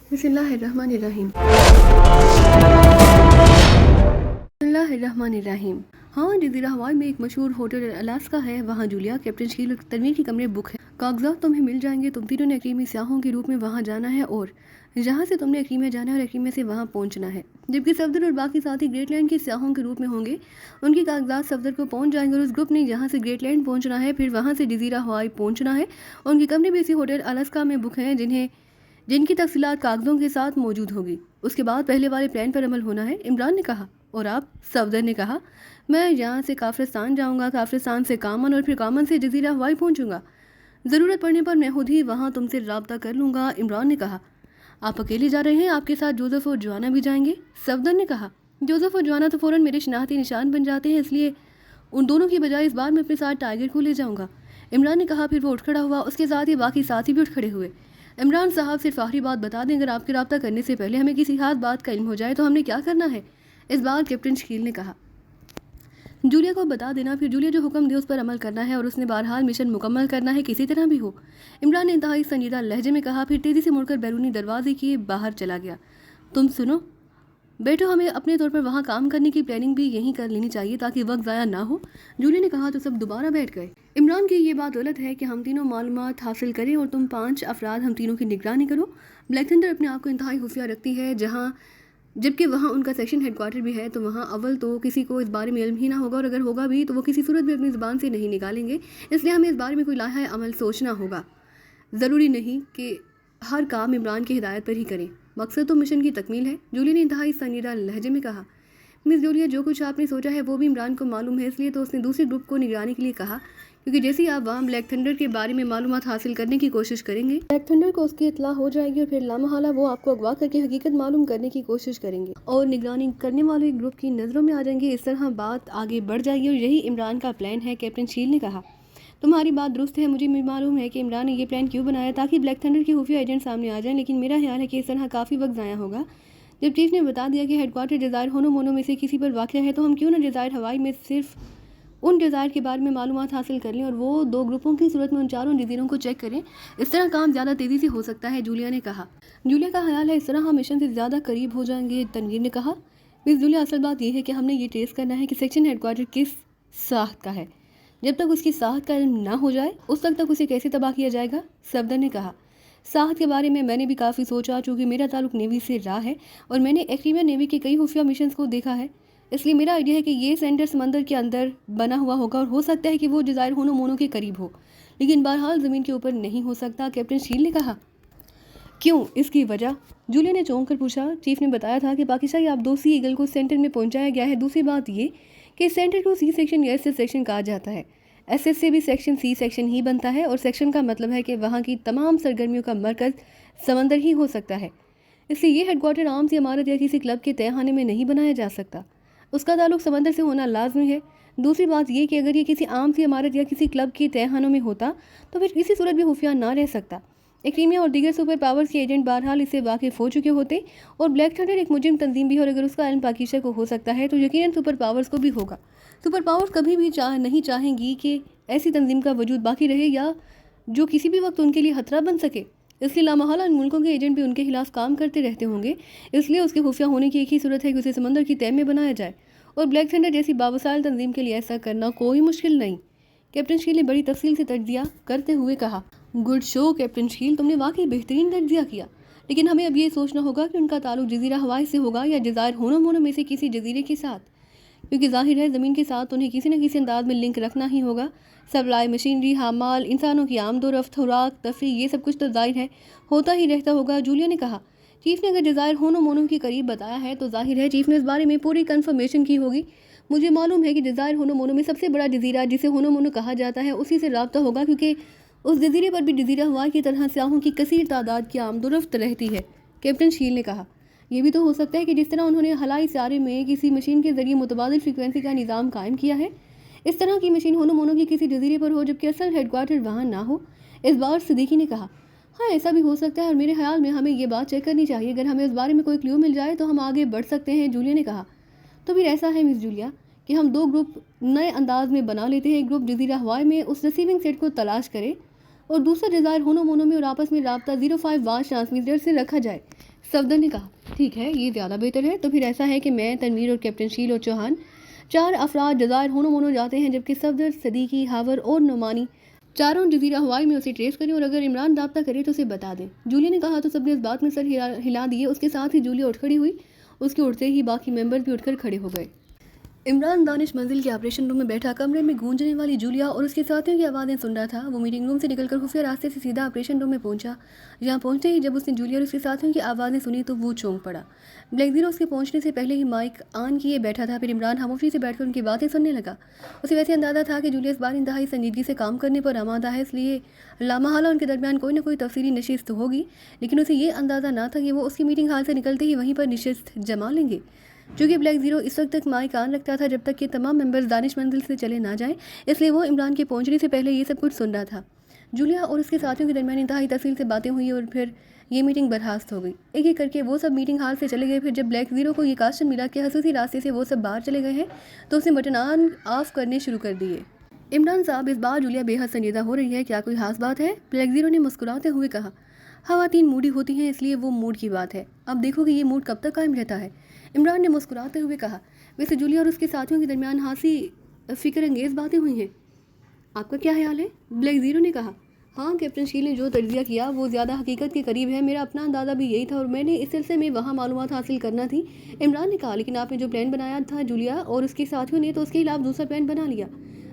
बिस्मिल्लाहिर्रहमानिर्रहीम। बिस्मिल्लाहिर्रहमानिर्रहीम। हाँ, जज़ीरा हवाई में एक मशहूर होटल अलास्का है। वहाँ जूलिया, कैप्टन शील और तनवीर की कमरे बुक है। कागजात तुम्हें मिल जाएंगे। तुम तीनों ने अक्रीमी स्याहों के रूप में वहाँ जाना है और जहाँ से तुमने अक्रीम जाना है और अक्रीम से वहाँ पहुँचना है। जबकि सफदर और बाकी साथी ग्रेटलैंड के स्याहों के रूप में होंगे। उनके कागजात सफदर को पहुँच जाएंगे और उस ग्रुप ने जहाँ से ग्रेटलैंड पहुँचना है फिर वहाँ से जज़ीरा हवाई पहुँचना है। उनके कमरे भी इसी होटल अलास्का में बुक हैं जिनकी तफसीलात कागजों के साथ मौजूद होगी। उसके बाद पहले वाले प्लान पर अमल होना है। इमरान ने कहा। और आप? सफदर ने कहा। मैं यहाँ से काफरिस्तान जाऊँगा, काफरिस्तान से कामन और फिर कामन से जज़ीरा हवाई पहुँचूँगा। ज़रूरत पड़ने पर मैं खुद ही वहाँ तुमसे रब्ता कर लूँगा। इमरान ने कहा। आप अकेले जा रहे हैं? आपके साथ जोसेफ और जोआना भी जाएंगे? सफदर ने कहा। जोसेफ और जोआना तो फ़ौरन मेरे शनाख्ती निशान बन जाते हैं, इसलिए उन दोनों की बजाय इस बार मैं अपने साथ टाइगर को ले जाऊँगा। इमरान ने कहा। फिर वो उठ खड़ा हुआ। उसके साथ ही बाकी साथी भी उठ खड़े हुए। इमरान साहब सिर्फ आखिरी बात बता दें, अगर आपके रब्ता करने से पहले हमें किसी खास बात का इल्म हो जाए तो हमने क्या करना है? इस बार कैप्टन शकील ने कहा। जूलिया को बता देना, फिर जूलिया जो हुक्म दे उस पर अमल करना है और उसने बहरहाल मिशन मुकम्मल करना है, किसी तरह भी हो। इमरान ने इंतहाई संजीदा लहजे में कहा, फिर तेज़ी से मुड़कर बैरूनी दरवाजे के बाहर चला गया। तुम सुनो बेटो, हमें अपने तौर पर वहाँ काम करने की प्लानिंग भी यहीं कर लेनी चाहिए ताकि वक्त ज़ाया ना हो। जूलिया ने कहा तो सब दोबारा बैठ गए। इमरान की ये बात गलत है कि हम तीनों मालूमात हासिल करें और तुम 5 अफराद हम तीनों की निगरानी करो। ब्लैक थंडर अपने आप को इंतहाई खुफिया रखती है, जबकि वहाँ उनका सेक्शन हेडक्वार्टर भी है, तो वहाँ अव्वल तो किसी को इस बारे में इल्म ही ना होगा और अगर होगा भी तो वो किसी सूरत भी अपनी ज़ुबान से नहीं निकालेंगे। इसलिए हमें इस बारे में कोई लाहा अमल सोचना होगा। ज़रूरी नहीं कि हर काम इमरान की हिदायत पर ही करें। मकसद तो मिशन की तकमील है। जूलिया ने इंतहाई संजीदा लहजे में कहा। मिस जूलिया, जो कुछ आपने सोचा है वो भी इमरान को मालूम है, इसलिए तो उसने दूसरे ग्रुप को निगरानी के लिए कहा, क्योंकि जैसे ही आप वहाँ ब्लैक थंडर के बारे में मालूमात हासिल करने की कोशिश करेंगे, ब्लैक थंडर को उसकी इत्तला हो जाएगी और फिर लामहला वो आपको अगवा करके हकीकत मालूम करने की कोशिश करेंगे और निगरानी करने वाले ग्रुप की नज़रों में आ जाएंगे। इस तरह बात आगे बढ़ जाएगी और यही इमरान का प्लान है। कैप्टन शील ने कहा। तुम्हारी बात दुरुस्त है। मुझे मालूम है कि इमरान ने यह प्लान क्यों बनाया, ताकि ब्लैक थंडर के खुफिया एजेंट सामने आ जाएं, लेकिन मेरा ख्याल है कि इस तरह काफ़ी वक्त ज़ाया होगा। जब चीफ ने बता दिया कि हेडक्वार्टर जज़ायर होनो मोनो में से किसी पर वाक़ है, तो हम क्यों ना जज़ायर हवाई में सिर्फ उन जज़ायर के बारे में मालूमात हासिल कर लें और वो 2 ग्रुपों की सूरत में उन चारों जज़ीरों को चेक करें। इस तरह काम ज़्यादा तेज़ी से हो सकता है। जूलिया ने कहा। जूलिया का ख्याल है इस तरह हम मिशन से ज़्यादा करीब हो जाएंगे। तनवीर ने कहा। मिस जूलिया, असल बात यह है कि हमने ये टेस्ट करना है कि सेक्शन हेडक्वार्टर किस साख्त का है। जब तक उसकी साख्त का इल्म ना हो जाए उस तक उसे कैसे तबाह किया जाएगा? सफदर ने कहा। साख्त के बारे में मैंने भी काफ़ी सोचा, चूँकि मेरा ताल्लुक नेवी से रहा है और मैंने एक्रीमिया नेवी के कई खुफिया मिशंस को देखा है, इसलिए मेरा आइडिया है कि ये सेंटर समंदर के अंदर बना हुआ होगा और हो सकता है कि वो जज़ायर होनो मोनो के करीब हो, लेकिन बहरहाल ज़मीन के ऊपर नहीं हो सकता। कैप्टन शील ने कहा। क्यों? इसकी वजह? जूलिया ने चौंक कर पूछा। चीफ ने बताया था कि पाकिस्तानी आबदोसी ईगल को सेंटर में पहुंचाया गया है। दूसरी बात ये कि इस सेंटर को सी सेक्शन या एसएस सेक्शन कहा जाता है। एसएस से भी सेक्शन सी सेक्शन ही बनता है और सेक्शन का मतलब है कि वहाँ की तमाम सरगर्मियों का मरकज़ समंदर ही हो सकता है। इसलिए ये हेडक्वार्टर आम सी इमारत या किसी क्लब के तहखाने में नहीं बनाया जा सकता, उसका ताल्लुक समंदर से होना लाजमी है। दूसरी बात यह कि अगर ये किसी आम सी इमारत या किसी क्लब के तहखानों में होता तो फिर किसी सूरत भी खुफिया ना रह सकता। एक्रीमिया और दीगर सुपर पावर्स के एजेंट बहरहाल इससे वाकिफ़ हो चुके होते और ब्लैक थंडर एक मुजरिम तंजीम भी है और अगर उसका इल्म पाकिस्तान को हो सकता है तो यकीनन सुपर पावर्स को भी होगा। सुपर पावर्स कभी भी नहीं चाहेंगी कि ऐसी तंजीम का वजूद बाकी रहे या जो किसी भी वक्त उनके लिए खतरा बन सके। इसलिए लामहला इन मुल्कों के एजेंट भी उनके खिलाफ काम करते रहते होंगे। इसलिए उसके खुफिया होने की एक ही सूरत है कि उसे समंदर की तह में बनाया जाए और ब्लैक थंडर जैसी बावसाइल तंजीम के लिए ऐसा करना कोई मुश्किल नहीं। कैप्टन शील ने बड़ी तफसील से तज्जिया करते हुए कहा। गुड शो कैप्टन शील, तुमने वाकई बेहतरीन तज्जिया किया, लेकिन हमें अब ये सोचना होगा कि उनका ताल्लुक जज़ीरा हवाई से होगा या जज़ायर होनो मोनो में से किसी जज़ीरे के साथ, क्योंकि जाहिर है ज़मीन के साथ उन्हें किसी न किसी अंदाज में लिंक रखना ही होगा। सप्लाई, मशीनरी, हामाल, इंसानों की आमदोरफ्त, खुराक, तफरी, ये सब कुछ तो जाहिर है होता ही रहता होगा। जूलिया ने कहा। चीफ ने अगर जज़ायर होनो मोनो के करीब बताया है तो जाहिर है चीफ ने इस बारे में पूरी कन्फर्मेशन की होगी। मुझे मालूम है कि जज़ायर होनो मोनो में सबसे बड़ा जज़ीरा जिसे होनो मोनो कहा जाता है उसी से रब्ता होगा, क्योंकि उस जज़ीरे पर भी जज़ीरा हवा की तरह स्याहों की कसीर तादाद की आमदोरफ्त रहती है। कैप्टन शील ने कहा। यह भी तो हो सकता है कि जिस तरह उन्होंने हलाई सारे में किसी मशीन के जरिए मुतबादिल फ्रिक्वेंसी का निज़ाम कायम किया है, इस तरह की मशीन होनो मोनो की किसी जज़ीरे पर हो जबकि असल हेडक्वार्टर वहाँ ना हो। इस बार सिद्दीकी ने कहा। हाँ, ऐसा भी हो सकता है और मेरे ख्याल में हमें ये बात चेक करनी चाहिए। अगर हमें इस बारे में कोई क्लू मिल जाए तो हम आगे बढ़ सकते हैं। जूलिया ने कहा। तो फिर ऐसा है मिस जूलिया कि हम 2 ग्रुप नए अंदाज में बना लेते हैं। एक ग्रुप जज़ीरा हवाई में उस रिसीविंग सेट को तलाश करे और दूसरा जज़ायर होनो मोनो में और आपस में रब्ता 05 वाज ट्रांसमीटर से रखा जाए। सफदर ने कहा, ठीक है, ये ज़्यादा बेहतर है। तो फिर ऐसा है कि मैं, तनवीर और कैप्टन शील और चौहान 4 अफराद जज़ायर होनो मोनो जाते हैं, जबकि सफदर, सदीकी, हावर और नुमानी चारों जजीरा हवाई में उसे ट्रेस करें और अगर इमरान राब्ता करे तो उसे बता दें। जूलिया ने कहा तो सबने इस बात में सर हिला दिए। उसके साथ ही जूलिया उठ खड़ी हुई। उसके उठते ही बाकी मेंबर भी उठकर खड़े हो गए। इमरान दानिश मंजिल के ऑपरेशन रूम में बैठा कमरे में गूंजने वाली जूलिया और उसके साथियों की आवाज़ें सुन रहा था। वो मीटिंग रूम से निकलकर खुफिया रास्ते से सीधा ऑपरेशन रूम में पहुंचा। यहाँ पहुंचते ही जब उसने जूलिया और उसके साथियों की आवाज़ें सुनी तो वो चौंक पड़ा। ब्लैक जीरो उसके पहुंचने से पहले ही माइक ऑन किए बैठा था। फिर इमरान खामोशी से बैठकर उनकी बातें सुनने लगा। उसे वैसे अंदाजा था कि जूलिया इस बार इंतहाई संजीदगी से काम करने पर आमादा है, इसलिए लामहला उनके दरमियान कोई ना कोई तफसीली नशिस्त होगी। लेकिन उसे ये अंदाज़ा ना था कि वो उसकी मीटिंग हाल से निकलते ही वहीं पर नशिस्त जमा लेंगे। चूँकि ब्लैक जीरो इस वक्त तक माइक ऑन रखता था जब तक कि तमाम मेंबर्स दानिश मंजिल से चले ना जाएं, इसलिए वो इमरान के पहुंचने से पहले ये सब कुछ सुन रहा था। जूलिया और उसके साथियों के दरमियान इंतहाई तफसील से बातें हुई और फिर ये मीटिंग बर्खास्त हो गई। एक एक करके वो सब मीटिंग हाल से चले गए। फिर जब ब्लैक जीरो को ये काशन मिला कि खसूसी रास्ते से वो सब बाहर चले गए हैं तो उसने बटन ऑन ऑफ करने शुरू कर दिए। इमरान साहब, इस बार जूलिया बेहद संजीदा हो रही है, क्या कोई खास बात है? ब्लैक जीरो ने मुस्कुराते हुए कहा, खवातीन मूडी होती हैं, इसलिए वो मूड की बात है। अब देखो कि ये मूड कब तक कायम रहता है। इमरान ने मुस्कुराते हुए कहा, वैसे जूलिया और उसके साथियों के दरमियान हासी फिक्र अंगेज बातें हुई हैं, आपका क्या ख्याल है? ब्लैक जीरो ने कहा, हाँ, कैप्टन शील ने जो तजिया किया वो ज़्यादा हकीकत के करीब है। मेरा अपना अंदाज़ा भी यही था और मैंने इस सिलसिले में वहाँ मालूमात हासिल करना थी। इमरान ने कहा, लेकिन आपने जो प्लान बनाया था जूलिया और उसके साथियों ने तो उसके खिलाफ दूसरा प्लान बना लिया।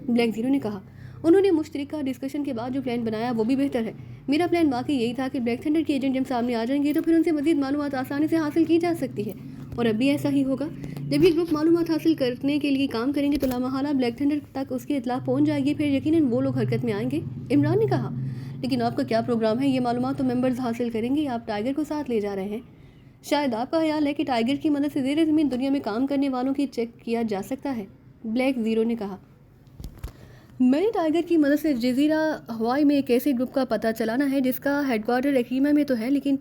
ब्लैक जीरो ने कहा, उन्होंने मुश्तरका डिस्कशन के बाद जो प्लान बनाया वो भी बेहतर है। मेरा प्लान वाकई यही था कि ब्लैक थंडर के एजेंट जब सामने आ जाएंगे तो फिर उनसे मजीद मालूमात आसानी से हासिल की जा सकती है और अब भी ऐसा ही होगा। जब ये ग्रुप मालूमात हासिल करने के लिए काम करेंगे तो लामहला ब्लैक थंडर तक उसकी इतला पहुंच जाएगी, फिर यकीनन वो लोग हरकत में आएंगे। इमरान ने कहा, लेकिन आपका क्या प्रोग्राम है? ये मालूमात तो मेंबर्स हासिल करेंगे, आप टाइगर को साथ ले जा रहे हैं। शायद आपका ख्याल है कि टाइगर की मदद से ज़ेर ज़मीन दुनिया में काम करने वालों की चेक किया जा सकता है। ब्लैक जीरो ने कहा, मैंने टाइगर की मदद से जजीरा हवाई में एक ऐसे ग्रुप का पता चलाना है जिसका हेडक्वार्टर एक्रीमा में तो है, लेकिन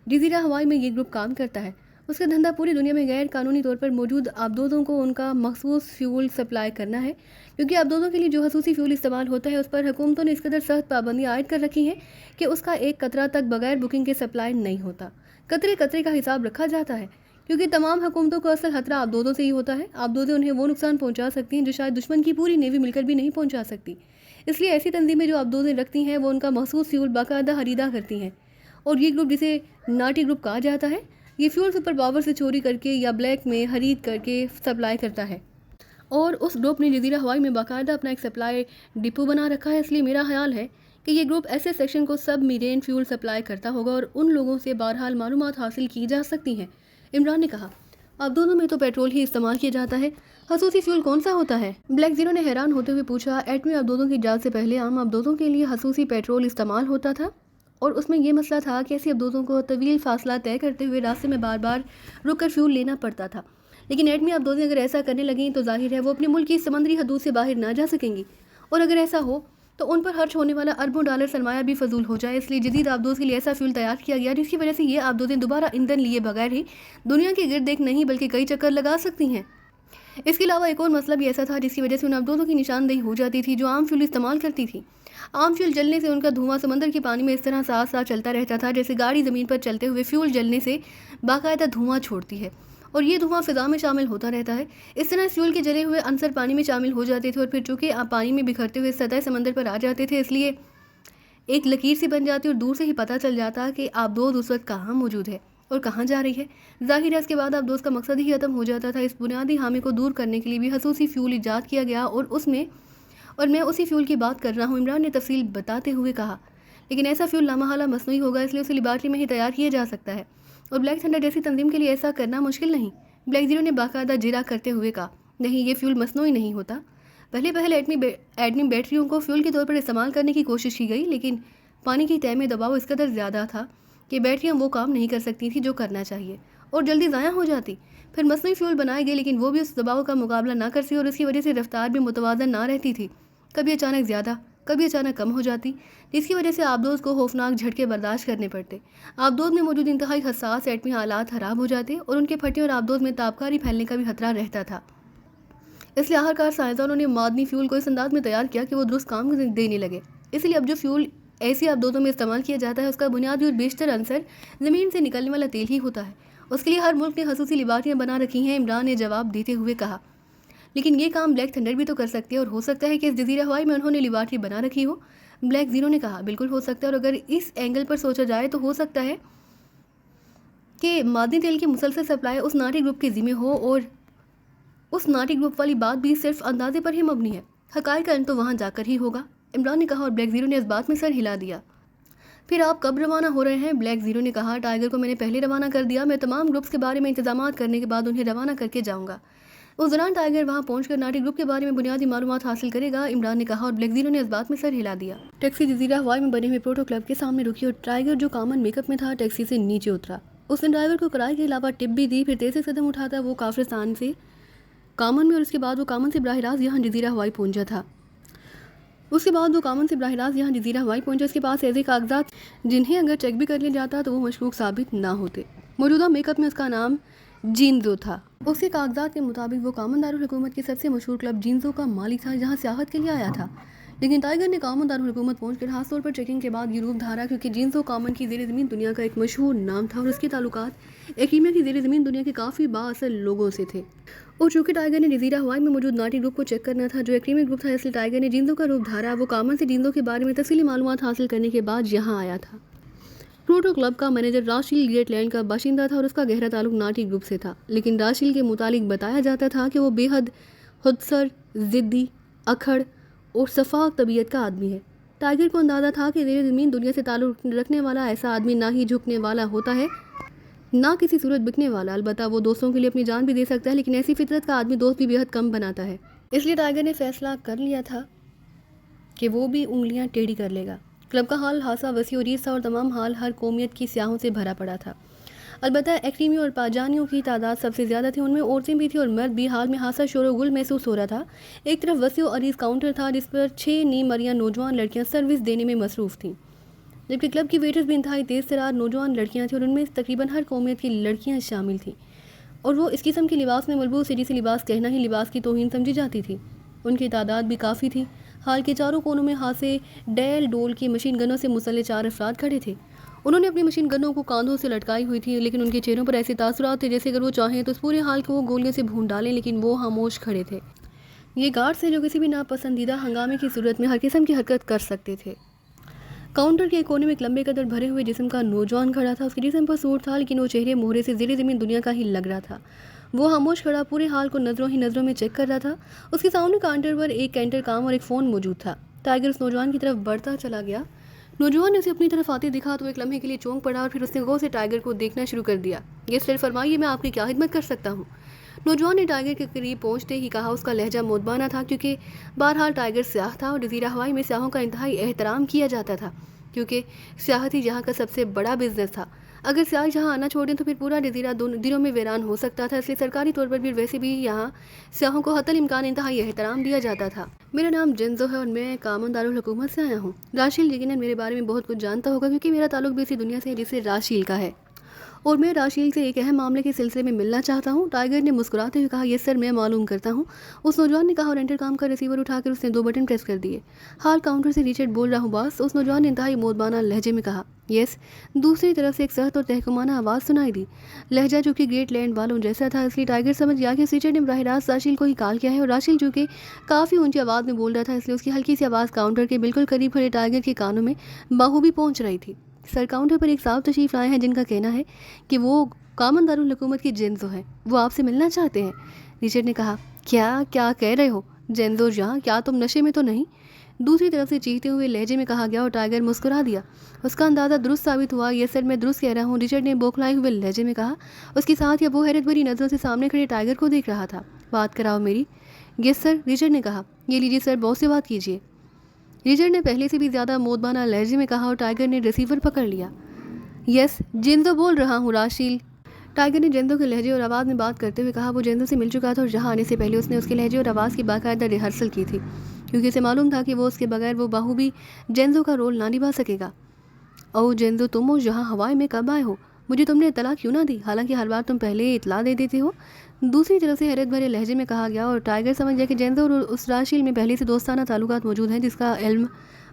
जजीरा हवाई में ये ग्रुप काम करता है। उसका धंधा पूरी दुनिया में गैर कानूनी तौर पर मौजूद आबदोदों को उनका मखसूस फ्यूल सप्लाई करना है, क्योंकि आबदोदों के लिए जो खसूसी फ्यूल इस्तेमाल होता है उस पर हुकूमतों ने इस कदर सख्त पाबंदियाँ आयद कर रखी हैं कि उसका एक कतरा तक बगैर बुकिंग के सप्लाई नहीं होता। कतरे कतरे का हिसाब रखा जाता है, क्योंकि तमाम हुकूमतों को असल खतरा आबदोदों से ही होता है। आबदोदें उन्हें वो नुकसान पहुंचा सकती हैं जो शायद दुश्मन की पूरी नेवी मिलकर भी नहीं पहुंचा सकती। इसलिए ऐसी तंजीमें जो आबदोदें रखती हैं वो उनका मखसूस फ्यूल बाकायदा खरीदा करती हैं और ये ग्रुप, जिसे नाटी ग्रुप कहा जाता है, ये फ्यूल सुपर पावर से चोरी करके या ब्लैक में खरीद करके सप्लाई करता है और उस ग्रुप ने जजीरा हवाई में बाकायदा अपना एक सप्लाई डिपो बना रखा है। इसलिए मेरा ख्याल है कि ये ग्रुप ऐसे सेक्शन को सब मीरेन फ्यूल सप्लाई करता होगा और उन लोगों से बहरहाल मालूमात हासिल की जा सकती हैं। इमरान ने कहा, अब दोनों में तो पेट्रोल ही इस्तेमाल किया जाता है, खसूसी फ्यूल कौन सा होता है? ब्लैक जीरो ने हैरान होते हुए पूछा, एटमी अबदोदों की इजाज़त से पहले आम अबदोदों के लिए खसूसी पेट्रोल इस्तेमाल होता था और उसमें यह मसला था कि ऐसे अबदोदों को तवील फासला तय करते हुए रास्ते में बार बार रुक कर फ्यूल लेना पड़ता था। लेकिन एटमी अबदोदें अगर ऐसा करने लगें तो जाहिर है वो अपने मुल्क की समुद्री हदूद से बाहर ना जा सकेंगी और अगर ऐसा हो तो उन पर खर्च होने वाला अरबों डॉलर सरमाया भी फजूल हो जाए। इसलिए जदीद आबदोद के लिए ऐसा फ्यूल तैयार किया गया जिसकी वजह से ये आबदोदें दोबारा ईंधन लिए बगैर ही दुनिया के गिर्द एक नहीं बल्कि कई चक्कर लगा सकती हैं। इसके अलावा एक और मसला भी ऐसा था जिसकी वजह से उन आबदोदों की निशानदेही हो जाती थी जो आम फ्यूल इस्तेमाल करती थी। आम फ्यूल जलने से उनका धुआं समंदर के पानी में इस तरह साथ साथ चलता रहता था जैसे गाड़ी ज़मीन पर चलते हुए फ्यूल जलने से बाकायदा धुआं छोड़ती है और ये धुआं फिजा में शामिल होता रहता है। इस तरह फ्यूल के जले हुए अंसर पानी में शामिल हो जाते थे और फिर चूँकि आप पानी में बिखरते हुए सतह समंदर पर आ जाते थे, इसलिए एक लकीर सी बन जाती और दूर से ही पता चल जाता कि आबदोद उस वक्त कहाँ मौजूद है और कहाँ जा रही है। जाहिर है इसके बाद आबदोद का मकसद ही ख़त्म हो जाता था। इस बुनियादी हामी को दूर करने के लिए भी खसूसी फ्यूल ईजाद किया गया और मैं उसी फ्यूल की बात कर रहा हूँ, इमरान ने तफसील बताते हुए कहा। लेकिन ऐसा फ्यूल लामहला मसनूई होगा, इसलिए उसे लेबॉर्ट्री में ही तैयार किया जा सकता है और ब्लैक थंडर जैसी तंजीम के लिए ऐसा करना मुश्किल नहीं। ब्लैक जीरो ने बाकायदा जिरा करते हुए कहा, नहीं, ये फ्यूल मसनूई नहीं होता। पहले एटमी बैटरियों को फ्यूल के तौर पर इस्तेमाल करने की कोशिश की गई, लेकिन पानी की तह में दबाव इस कदर ज़्यादा था कि बैटरियाँ वो काम नहीं कर सकती थी जो करना चाहिए और जल्दी ज़ाया हो जाती। फिर मसनूई फ्यूल बनाए गए, लेकिन वो भी उस दबाव का मुकाबला ना कर सकी और इसकी वजह से रफ्तार भी मुतवाज़न ना रहती थी, कभी अचानक ज़्यादा कभी अचानक कम हो जाती, जिसकी वजह से आबदोद को खौफनाक झटके बर्दाश्त करने पड़ते। आबदोद में मौजूद इंतहाई हसास एटमी हालात ख़राब हो जाते और उनके फटे और आबदोद में ताबकारी फैलने का भी खतरा रहता था। इसलिए आखिरकार साइंसदानों ने मादनी फ्यूल को इस अंदाज में तैयार किया कि वो दुरुस्त काम देने लगे। इसलिए अब जो फ्यूल ऐसी आबदोदों में इस्तेमाल किया जाता है उसका बुनियादी और बेशतर अंसर ज़मीन से निकलने वाला तेल ही होता है। उसके लिए हर मुल्क ने खसूसी लिबार्टियाँ बना रखी हैं, इमरान ने जवाब देते हुए कहा। लेकिन ये काम ब्लैक थंडर भी तो कर सकते हैं और हो सकता है कि इस जजीरा हवाई में उन्होंने लिबार्टी बना रखी हो। ब्लैक जीरो ने कहा, बिल्कुल हो सकता है, और अगर इस एंगल पर सोचा जाए तो हो सकता है कि मादनी तेल की मुसलसल सप्लाई उस नाटी ग्रुप के ज़िम्मे हो, और उस नाटी ग्रुप वाली बात भी सिर्फ अंदाजे पर ही मबनी है। हकाइक का अंत तो वहाँ जाकर ही होगा, इमरान ने कहा, और ब्लैक जीरो ने इस बात में सर हिला दिया। फिर आप कब रवाना हो रहे हैं? ब्लैक जीरो ने कहा, टाइगर को मैंने पहले रवाना कर दिया। मैं तमाम ग्रुप्स के बारे में इंतजाम करने के बाद उन्हें रवाना करके जाऊँगा। उस दौरान टाइगर वहां पहुंचकर नाटी ग्रुप के बारे में बुनियादी मालूमात हासिल करेगा, इमरान ने कहा, और ब्लैक जीरो ने इस बात में सर हिला दिया। टैक्सी जजीरा हवाई में बने हुए प्रोटो क्लब के सामने रुकी और टाइगर जो कॉमन मेकअप में था टैक्सी से नीचे उतरा। उसने ड्राइवर को किराए के अलावा टिप भी दी। फिर तेज कदम उठाता वो काफिरस्तान से कामन में, और उसके बाद वो कामन से बराह रास्त यहाँ जजीरा हवाई पहुंचा था। उसके पास ऐसे कागजात जिन्हें अगर चेक भी कर लिया जाता तो वो मशकूक साबित ना होते। मौजूदा मेकअप में उसका नाम जीन्जो था। उसके कागजात के मुताबिक वो कामन दारुल हुकूमत के सबसे मशहूर क्लब जीन्जो का मालिक था, जहाँ सियाहत के लिए आया था। लेकिन टाइगर ने कामन दारुल हुकूमत पहुंचकर खास तौर पर चेकिंग के बाद ये रूप धारा, क्योंकि जीन्जो कामन की ज़ेर ज़मीन दुनिया का एक मशहूर नाम था और उसके ताल्लुकात एकीमिया की ज़ेर ज़मीन दुनिया के काफ़ी बाअसल लोगों से थे। और चूँकि टाइगर ने जजीरा हवाई में मौजूद नाटी ग्रुप को चेक करना था जो एक्रीमी ग्रुप था, इसलिए टाइगर ने जीन्जो का रूप धारा। वो कामन से जीन्जो के बारे में तफसीली मालूमात हासिल करने के बाद यहाँ आया था। प्रोटो क्लब का मैनेजर राशिल ग्रेटलैंड का बाशिंदा था और उसका गहरा ताल्लुक नाटी ग्रुप से था। लेकिन राशिल के मुतालिक बताया जाता था कि वो बेहद खुदसर, ज़िद्दी, अखड़ और सफाक तबीयत का आदमी है। टाइगर को अंदाज़ा था कि ज़ेर ज़मीन दुनिया से ताल्लुक रखने वाला ऐसा आदमी ना ही झुकने वाला होता है, ना किसी सूरत बिकने वाला। अलबत्ता वो दोस्तों के लिए अपनी जान भी दे सकता है, लेकिन ऐसी फितरत का आदमी दोस्त भी बेहद कम बनाता है। इसलिए टाइगर ने फैसला कर लिया था कि वो भी उंगलियां टेढ़ी कर लेगा। क्लब का हाल हासा वसी और रीस था और तमाम हाल हर कौमियत की स्याहों से भरा पड़ा था। अलबत्ता एक्रीमियों और पाजानियों की तादाद सबसे ज़्यादा थी, उनमें औरतें भी थी और मर्द भी। हाल में हासा शोर गुल महसूस हो रहा था। एक तरफ वसी और अरीज काउंटर था जिस पर 6 नीम मरिया नौजवान लड़कियां सर्विस देने में मसरूफ़ थीं, जबकि क्लब की वेटर्स भी इंतहाई तेज़ तरार नौजवान लड़कियाँ थीं और उनमें तकरीबन हर कौमियत की लड़कियाँ शामिल थीं। और वो इस किस्म के लिबास में मलबूस है जिसे लिबास कहना ही लिबास की तौहीन समझी जाती थी। उनकी तादाद भी काफ़ी थी। हाल के चारों कोनों में हाथ से डैल डोल की मशीन गनों से मुसल्ले 4 अफराद खड़े थे। उन्होंने अपनी मशीन गनों को कांधों से लटकाई हुई थी, लेकिन उनके चेहरों पर ऐसे तासुरात थे जैसे अगर वो चाहें तो इस पूरे हाल को वो गोलियों से भून डालें, लेकिन वो खामोश खड़े थे। ये गार्ड्स थे जो किसी भी नापसंदीदा हंगामे की सूरत में हर किस्म की हरकत कर सकते थे। काउंटर के कोने में एक लंबे कदर भरे हुए जिस्म का नौजवान खड़ा था। उसके जिस्म पर सूट था, लेकिन वो चेहरे मोहरे से ज़ेर ज़मीन दुनिया का ही लग रहा था। वो खामोश खड़ा पूरे हाल को नज़रों ही नज़रों में चेक कर रहा था। उसके सामने काउंटर पर एक कैंटर काम और एक फ़ोन मौजूद था। टाइगर उस नौजवान की तरफ बढ़ता चला गया। नौजवान ने उसे अपनी तरफ आते दिखा तो एक लम्हे के लिए चौंक पड़ा और फिर उसने गौर से टाइगर को देखना शुरू कर दिया। ये सर फरमाइए, मैं आपकी क्या खिदमत कर सकता हूँ? नौजवान ने टाइगर के करीब पहुंचते ही कहा। उसका लहजा मोदबाना था, क्योंकि बहरहाल टाइगर स्याह था और जजीरा हवाई में स्याहों का इंतहाई एहतराम किया जाता था, क्योंकि सियाहत ही यहाँ का सबसे बड़ा बिजनेस था। अगर सियाह यहाँ आना छोड़ दें तो फिर पूरा जजीरा दिनों में वीरान हो सकता था। इसलिए सरकारी तौर पर भी वैसे भी यहाँ सियाहों को हतल इम्कान इंतहाई एहतराम दिया जाता था। मेरा नाम जिन्जो है और मैं कामन दारुल हुकूमत से आया हूँ। राशिल यकीनन मेरे बारे में बहुत कुछ जानता होगा, क्योंकि मेरा ताल्लुक भी इसी दुनिया से है जिससे राशिल का है, और मैं राशिल से एक अहम मामले के सिलसिले में मिलना चाहता हूँ। टाइगर ने मुस्कुराते हुए कहा, यस सर, मैं मालूम करता हूँ। उस नौजवान ने कहा और इंटरकॉम का रिसीवर उठाकर उसने 2 बटन प्रेस कर दिए। हाल काउंटर से रिचर्ड बोल रहा हूँ बॉस, उस नौजवान ने इंतहाई मोदबाना लहजे में कहा। यस। दूसरी तरफ से एक सख्त और तहकुमाना आवाज़ सुनाई दी। लहजा जो कि ग्रेट लैंड वालों जैसा था, इसलिए टाइगर समझ गया कि रिचर्ड ने बराह रास्त राशिल को ही कॉल किया है। और राशिल जो कि काफ़ी ऊंची आवाज़ में बोल रहा था, इसलिए उसकी हल्की सी आवाज़ काउंटर के बिल्कुल करीब खड़े टाइगर के कानों में बाहूबी पहुँच रही थी। सर, काउंटर पर एक साहब तशरीफ लाए हैं जिनका कहना है कि वो कामन दारुल हुकूमत की जेंजो है, वो आपसे मिलना चाहते हैं। रिचर्ड ने कहा, क्या क्या कह रहे हो? जेंजो यहाँ? क्या तुम नशे में तो नहीं? दूसरी तरफ से चीखते हुए लहजे में कहा गया और टाइगर मुस्कुरा दिया। उसका अंदाज़ा दुरुस्त साबित हुआ। यस सर, मैं दुरुस्त कह रहा हूँ, रिचर्ड ने बौखलाए हुए लहजे में कहा। उसके साथ या वो हैरत भरी नज़रों से सामने खड़े टाइगर को देख रहा था। बात कराओ मेरी। यस सर, रिचर्ड ने कहा। ये लीजिए सर, बॉस से बात कीजिए। रिचर्ड ने पहले से भी ज़्यादा मोदबाना लहजे में कहा और टाइगर ने रिसीवर पकड़ लिया। यस, जेंजो बोल रहा हूँ, राशिल। टाइगर ने जेंजो के लहजे और आवाज़ में बात करते हुए कहा। वो जेंजो से मिल चुका था और यहाँ आने से पहले उसने उसके लहजे और आवाज़ की बाकायदा रिहर्सल की थी, क्योंकि उसे मालूम था कि वो उसके बगैर वो बाहूबी जेंजो का रोल ना निभा सकेगा। ओ जेंजो, तुम हो यहाँ हवाई में कब आए हो? मुझे तुमने इतला क्यों ना दी? हालांकि हर बार तुम पहले इतला दे देते हो। दूसरी तरफ से हैरत भरे लहजे में कहा गया और टाइगर समझ गया कि जेंजो और उस राशिल में पहले से दोस्ताना ताल्लुकात मौजूद हैं, जिसका इल्म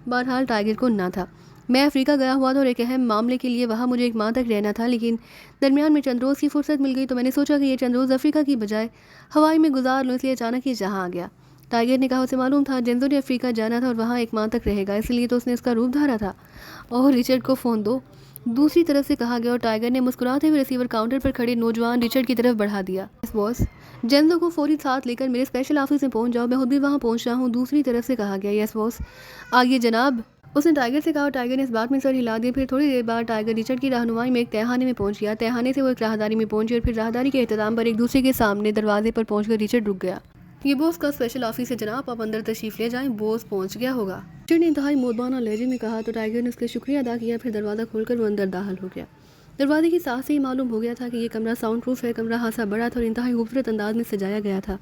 बहरहाल टाइगर को ना था। मैं अफ्रीका गया हुआ था और एक अहम मामले के लिए वहाँ मुझे एक माह तक रहना था, लेकिन दरमियान में चंद रोज़ की फुर्सत मिल गई तो मैंने सोचा कि ये चंद रोज़ अफ्रीका की बजाय हवाई में गुजार लूँ, इसलिए अचानक ही जहाँ आ गया। टाइगर ने कहा उसे मालूम था जेंजो ने अफ्रीका जाना था और वहाँ एक माह तक रहेगा, इसलिए तो उसने इसका रूप धारा था। और रिचर्ड को फ़ोन दो, दूसरी तरफ से कहा गया और टाइगर ने मुस्कुराते हुए रिसीवर काउंटर पर खड़े नौजवान रिचर्ड की तरफ बढ़ा दिया। बॉस, जेंजो को फौरी साथ लेकर मेरे स्पेशल ऑफिस में पहुंच जाओ, मैं खुद भी वहां पहुंच रहा हूं, दूसरी तरफ से कहा गया। Yes boss. आइए जनाब, उसने टाइगर से कहा और टाइगर ने इस बात में सर हिला दिया। फिर थोड़ी देर बाद टाइगर रिचर्ड की रहनुमाई में एक तहखाने में पहुंच गया। तहखाने से वो एक राहदारी में पहुंची और फिर राहदारी के अहतमाम पर एक दूसरे के सामने दरवाजे पर पहुंचकर रिचर्ड रुक गया। ये बॉस का स्पेशल ऑफिस है जनाब, आप अंदर तशरीफ ले जाएं, बॉस पहुंच गया होगा। रिचर्ड ने इंतहाई मोदबाना लहजे में कहा तो टाइगर ने उसका शुक्रिया अदा किया। फिर दरवाज़ा खोलकर वो अंदर दाखिल हो गया। दरवाजे की सांस से ही मालूम हो गया था कि यह कमरा साउंड प्रूफ है। कमरा खासा बड़ा था और इंतहाई खूबसूरत अंदाज में सजाया गया था।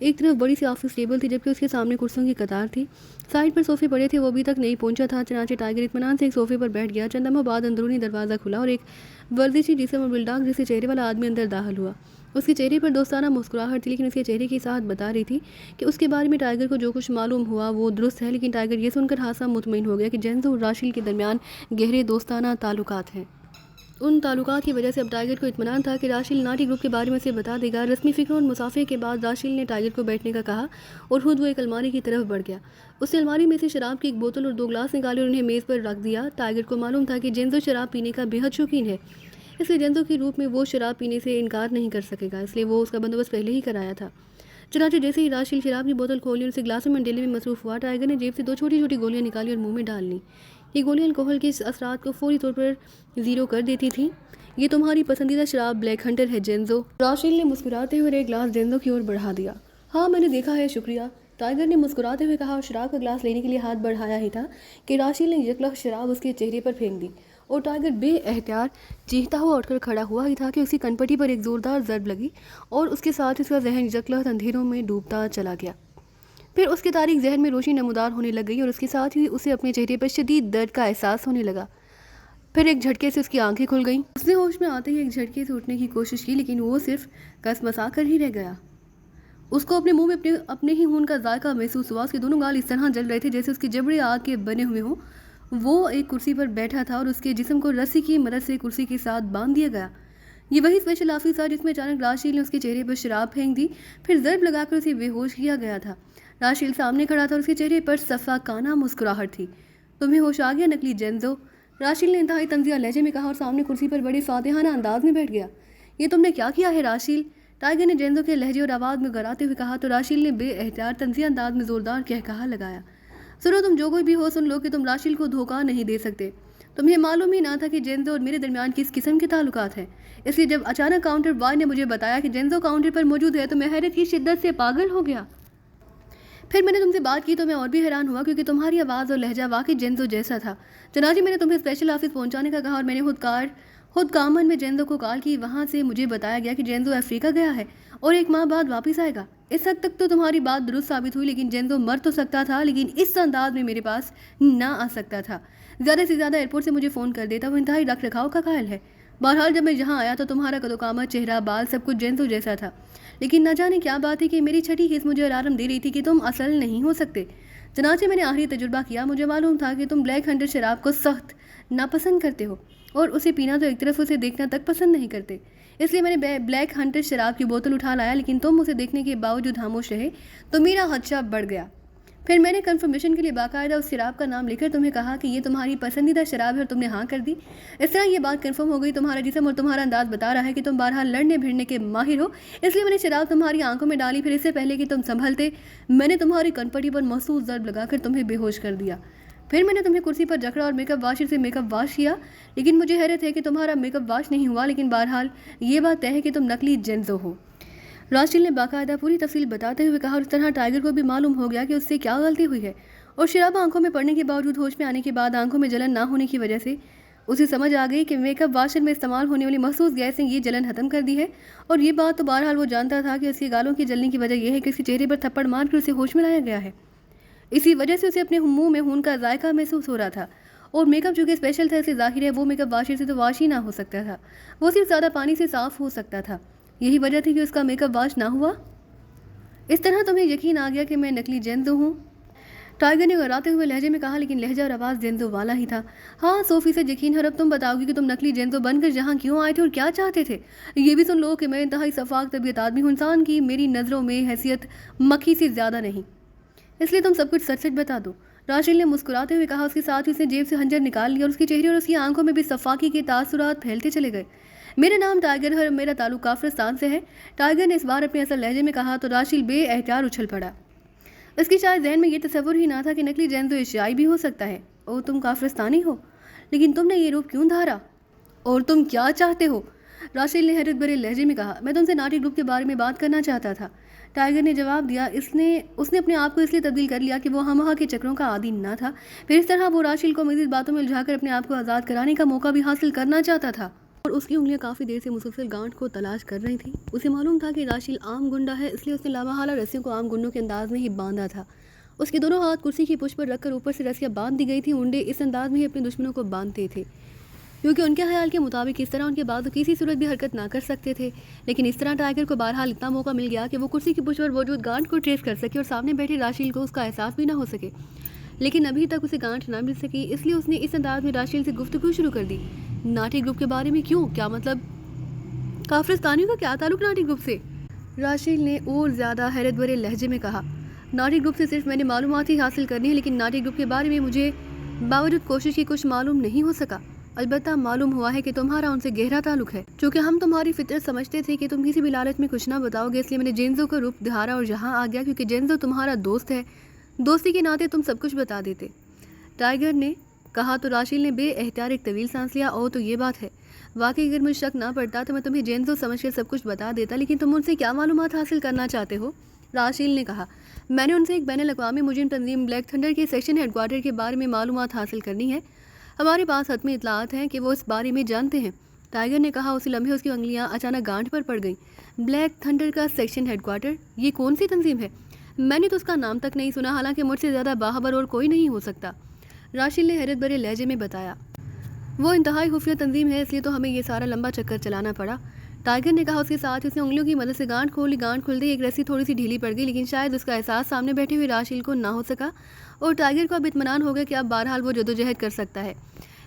एक तरफ बड़ी सी ऑफिस टेबल थी जबकि उसके सामने कुर्सियों की कतार थी। साइड पर सोफे पड़े थे, वो अभी तक नहीं पहुंचा था। चनाचे टाइगर इत्मीनान से एक सोफे पर बैठ गया। चंद लम्हों बाद अंदरूनी दरवाज़ा खुला और एक वर्दिशी जिस्म और बिल्डाक जैसे चेहरे वाला आदमी अंदर दाखिल हुआ। उसके चेहरे पर दोस्ताना मुस्कुराहट थी, लेकिन उसके चेहरे की साहत बता रही थी कि उसके बारे में टाइगर को जो कुछ मालूम हुआ वो दुरुस्त है। लेकिन टाइगर ये सुनकर हासा मुतमईन हो गया कि जेंजो और राशिल के दरमियान गहरे दोस्ताना ताल्लुकात हैं। उन ताल्लुकात की वजह से अब टाइगर को इत्मीनान था कि राशिल नाटी ग्रुप के बारे में उसे बता देगा। रस्मी फिक्र और मुसाफे के बाद राशिल ने टाइगर को बैठने का कहा और खुद वो एक अलमारी की तरफ बढ़ गया। उसने अलमारी में से शराब की एक बोतल और 2 गिलास निकाले और उन्हें मेज़ पर रख दिया। टाइगर को मालूम था कि जेंजो शराब पीने का बेहद शौकीन है, इसलिए जेंजो के रूप में वो शराब पीने से इनकार नहीं कर सकेगा, इसलिए वो उसका बंदोबस्त पहले ही कराया था। चनाचे जैसे ही राशिल शराब की बोतल खोली और उसे गिलासों में डेले में मसरूफ़ हुआ, टाइगर ने जेब से 2 छोटी छोटी गोलियां निकाली और मुंह में डाल लीं। ये गोलियां अल्कोहल के असरात को फौरी तौर पर ज़ीरो कर देती थीं। ये तुम्हारी पसंदीदा शराब ब्लैक हंटर है जेंजो। राशिल ने मुस्कुराते हुए एक गिलास जेंजो की ओर बढ़ा दिया। हाँ मैंने देखा है, शुक्रिया, टाइगर ने मुस्कुराते हुए कहा और शराब का गिलास लेने के लिए हाथ बढ़ाया ही था कि राशिल ने यकलख शराब उसके चेहरे पर फेंक दी और टाइगर बेएहतियात चीखता हुआ उठकर खड़ा हुआ ही था कि उसकी कनपटी पर एक जोरदार ज़रब लगी और उसके साथ उसका जहन यकलख अंधेरों में डूबता चला गया। फिर उसके तारीख जहन में रोशनी नमूदार होने लग गई और उसके साथ ही उसे अपने चेहरे पर शदीद दर्द का एहसास होने लगा। फिर एक झटके से उसकी आंखें खुल गईं। उसने होश में आते ही एक झटके से उठने की कोशिश की, लेकिन वो सिर्फ कसमसा कर ही रह गया। उसको अपने मुंह में अपने ही खून का जायका महसूस हुआ। उसके दोनों गाल इस तरह जल रहे थे जैसे उसके जबड़े आग के बने हुए हों। वो एक कुर्सी पर बैठा था और उसके जिस्म को रस्सी की मदद से कुर्सी के साथ बांध दिया गया। ये वही स्पेशल ऑफिस था जिसमें अचानक राशिल ने उसके चेहरे पर शराब फेंक दी, फिर ज़रब लगाकर उसे बेहोश किया गया था। राशिल सामने खड़ा था और उसके चेहरे पर सफाकाना मुस्कुराहट थी। तुम्हें होश आ गया नकली जेंजो, राशिल ने इंतहाई तंजिया लहजे में कहा और सामने कुर्सी पर बड़े फातिहाना अंदाज में बैठ गया। ये तुमने क्या किया है राशिल, टाइगर ने जेंजो के लहजे और आवाज़ में गराते हुए कहा तो राशिल ने बेएहतियात तंजिया अंदाज में ज़ोरदार कहकहा लगाया। सुनो, तुम जो कोई भी हो सुन लो कि तुम राशिल को धोखा नहीं दे सकते। तुम्हें मालूम ही ना था कि जेंजो और मेरे दरमियान किस किस्म के ताल्लुकात हैं, इसलिए जब अचानक काउंटर बॉय ने मुझे बताया कि जेंजो काउंटर पर मौजूद है तो मैं हैरत की शिद्दत से पागल हो गया। फिर मैंने तुमसे बात की तो मैं और भी हैरान हुआ क्योंकि तुम्हारी आवाज़ और लहजा वाकई जेंजो जैसा था। चनाची मैंने तुम्हें स्पेशल ऑफिस पहुंचाने का कहा और मैंने खुद कामन में जेंजो को कॉल की। वहाँ से मुझे बताया गया कि जेंजो अफ्रीका गया है और 1 माह बाद वापस आएगा। इस हद तक तो तुम्हारी बात दुरुस्त साबित हुई, लेकिन जेंजो मर तो सकता था लेकिन इस अंदाज में मेरे पास ना आ सकता था। ज़्यादा से ज़्यादा एयरपोर्ट से मुझे फ़ोन कर देता। वो इंतहाई रख रखाव का कायल है। बहरहाल जब मैं यहाँ आया तो तुम्हारा कदोकामत, चेहरा, बाल सब कुछ जेंजो जैसा था, लेकिन न जाने क्या बात है कि मेरी छठी हिस्स मुझे अलार्म दे रही थी कि तुम असल नहीं हो सकते। चनाचे मैंने आखिरी तजुर्बा किया। मुझे मालूम था कि तुम ब्लैक हंटर शराब को सख्त नापसंद करते हो और उसे पीना तो एक तरफ उसे देखना तक पसंद नहीं करते, इसलिए मैंने ब्लैक हंटर शराब की बोतल उठा लाया, लेकिन तुम उसे देखने के बावजूद खामोश रहे तो मेरा खदशा बढ़ गया। फिर मैंने कंफर्मेशन के लिए बाकायदा उस शराब का नाम लिखकर तुम्हें कहा कि ये तुम्हारी पसंदीदा शराब है और तुमने हाँ कर दी। इस तरह ये बात कंफर्म हो गई। तुम्हारा जिस्म और तुम्हारा अंदाज बता रहा है कि तुम बहरहाल लड़ने भिड़ने के माहिर हो, इसलिए मैंने शराब तुम्हारी आंखों में डाली। फिर इससे पहले कि तुम संभलते मैंने तुम्हारी कनपटी पर महसूस ज़रब लगाकर तुम्हें बेहोश कर दिया। फिर मैंने तुम्हें कुर्सी पर जकड़ा और मेकअप वाशर से मेकअप वाश किया, लेकिन मुझे हैरत है कि तुम्हारा मेकअप वाश नहीं हुआ। लेकिन बहरहाल ये बात तय है कि तुम नकली जेंजो हो, राशिल ने बाकायदा पूरी तफसील बताते हुए कहा। और इस तरह टाइगर को भी मालूम हो गया कि उससे क्या गलती हुई है और शराब आंखों में पड़ने के बावजूद होश में आने के बाद आंखों में जलन ना होने की वजह से उसे समझ आ गई कि मेकअप वाशर में इस्तेमाल होने वाली मखसूस गैस ने ये जलन खत्म कर दी है। और ये बात तो बहरहाल वो जानता था कि उसके गालों की जलने की वजह यह है कि उसके चेहरे पर थप्पड़ मार कर उसे होश में लाया गया है। इसी वजह से उसे अपने मुंह में खून का जायका महसूस हो रहा था और मेकअप जो कि स्पेशल था इसलिए जाहिर है वो मेकअप वाशर से तो वाश ही ना हो सकता था, वो सिर्फ ज़्यादा पानी से साफ़ हो सकता था। यही वजह थी कि उसका मेकअप वाश ना हुआ। इस तरह तुम्हें यकीन आ गया कि मैं नकली जेंजो हूँ। टाइगर ने घबराते हुए लहजे में कहा, लेकिन लहजा और आवाज़ जेंजो वाला ही था। हाँ, 100% यकीन है। और अब तुम बताओगी कि तुम नकली जेंजो बनकर यहाँ क्यों आए थे और क्या चाहते थे? ये भी सुन लो कि मैं इंतहाई शफाक तबीयत आदमी हूँ, इंसान की मेरी नज़रों में हैसियत मक्खी से ज़्यादा नहीं, इसलिए तुम सब कुछ सच सच बता दो। राशिल ने मुस्कुराते हुए कहा। उसके साथ ही उसने जेब से खंजर निकाल लिया और उसके चेहरे और उसकी आंखों में भी सफाकी के तासुरात फैलते चले गए। मेरा नाम टाइगर है और मेरा ताल्लुक काफिरिस्तान से है। टाइगर ने इस बार अपने असल लहजे में कहा तो राशिल बेएहतियात उछल पड़ा। इसकी शायद जहन में ये तस्वुर ही ना था कि नकली जेंजो एशियाई भी हो सकता है। ओ, तुम काफिरिस्तानी हो, लेकिन तुमने ये रूप क्यों धारा और तुम क्या चाहते हो? राशिल ने हैरत भरे लहजे में कहा। मैं तुमसे नाटी ग्रुप के बारे में बात करना चाहता था, टाइगर ने जवाब दिया। उसने अपने आप को इसलिए तब्दील कर लिया कि वो हमहा के चक्रों का आदी न था। फिर इस तरह वो राशिल को मजीद बातों में उलझाकर अपने आप को आज़ाद कराने का मौका भी हासिल करना चाहता था। और उसकी उंगलियां काफ़ी देर से मुसलसल गांठ को तलाश कर रही थी। उसे मालूम था कि राशिल आम गुंडा है, इसलिए उसने लावाहाला रस्सियों को आम गुंडों के अंदाज में ही बांधा था। उसके दोनों हाथ कुर्सी की पुश पर रखकर ऊपर से रस्सियां बांध दी गई थी। उंडे इस अंदाज में ही अपने दुश्मनों को बांधते थे, क्योंकि उनके ख्याल के मुताबिक इस तरह उनके बाजू किसी सूरत भी हरकत ना कर सकते थे। लेकिन इस तरह टाइगर को बहरहाल इतना मौका मिल गया कि वो कुर्सी की पुश पर मौजूद गांठ को ट्रेस कर सके और सामने बैठे राशिल को उसका एहसास भी ना हो सके। लेकिन अभी तक उसे गांठ ना मिल सकी, इसलिए उसने इस अंदाज में राशिल से गुफ्तगू शुरू कर दी। नाटी ग्रुप के बारे में क्यों? क्या मतलब? काफिरिस्तानियों का क्या ताल्लुक नाटी ग्रुप से? राशिल ने और ज़्यादा हैरत भरे लहजे में कहा। नाटी ग्रुप से सिर्फ मैंने मालूमात ही हासिल करनी है, लेकिन नाटी ग्रुप के बारे में मुझे बावजूद कोशिश की कुछ मालूम नहीं हो सका। अलबत्ता मालूम हुआ है कि तुम्हारा उनसे गहरा ताल्लुक है। चूँकि हम तुम्हारी फितरत समझते थे कि तुम किसी भी लालच में कुछ ना बताओगे, इसलिए मैंने जेंजो का रूप धारा और यहाँ आ गया, क्योंकि जेंजो तुम्हारा दोस्त है। दोस्ती के नाते तुम सब कुछ बता देते, टाइगर ने कहा। तो राशिल ने बेएहतियात एक तवील सांस लिया। ओ, तो ये बात है। वाकई अगर मुझे शक ना पड़ता तो मैं तुम्हें जेंजो समझ कर सब कुछ बता देता, लेकिन तुम उनसे क्या मालूमात हासिल करना चाहते हो? राशिल ने कहा। मैंने उनसे एक बैनुल-अक़वामी मुजरिम तंजीम ब्लैक थंडर के सेक्शन हेडक्वार्टर के बारे में मालूमात हासिल करनी है। हमारे पास हतमी इतलात हैं कि वो इस बारे में जानते हैं, टाइगर ने कहा। उसी लम्हे उसकी उंगलियां अचानक गांठ पर पड़ गईं। ब्लैक थंडर का सेक्शन हेडक्वार्टर? ये कौन सी तंजीम है? मैंने तो उसका नाम तक नहीं सुना, हालांकि मुझसे ज़्यादा बाखबर और कोई नहीं हो सकता, राशिल ने हैरत भरे लहजे में बताया। वो इंतहाई खुफिया तंजीम है, इसलिए तो हमें ये सारा लंबा चक्कर चलाना पड़ा, टाइगर ने कहा। उसके साथ उसने उंगलियों की मदद से गांठ खोली। गांठ खुलते ही एक रस्सी थोड़ी सी ढीली पड़ गई, लेकिन शायद उसका एहसास सामने बैठे हुए राशिल को ना हो सका और टाइगर को अब इत्मीनान हो गया कि अब बहरहाल वो जदोजहद कर सकता है।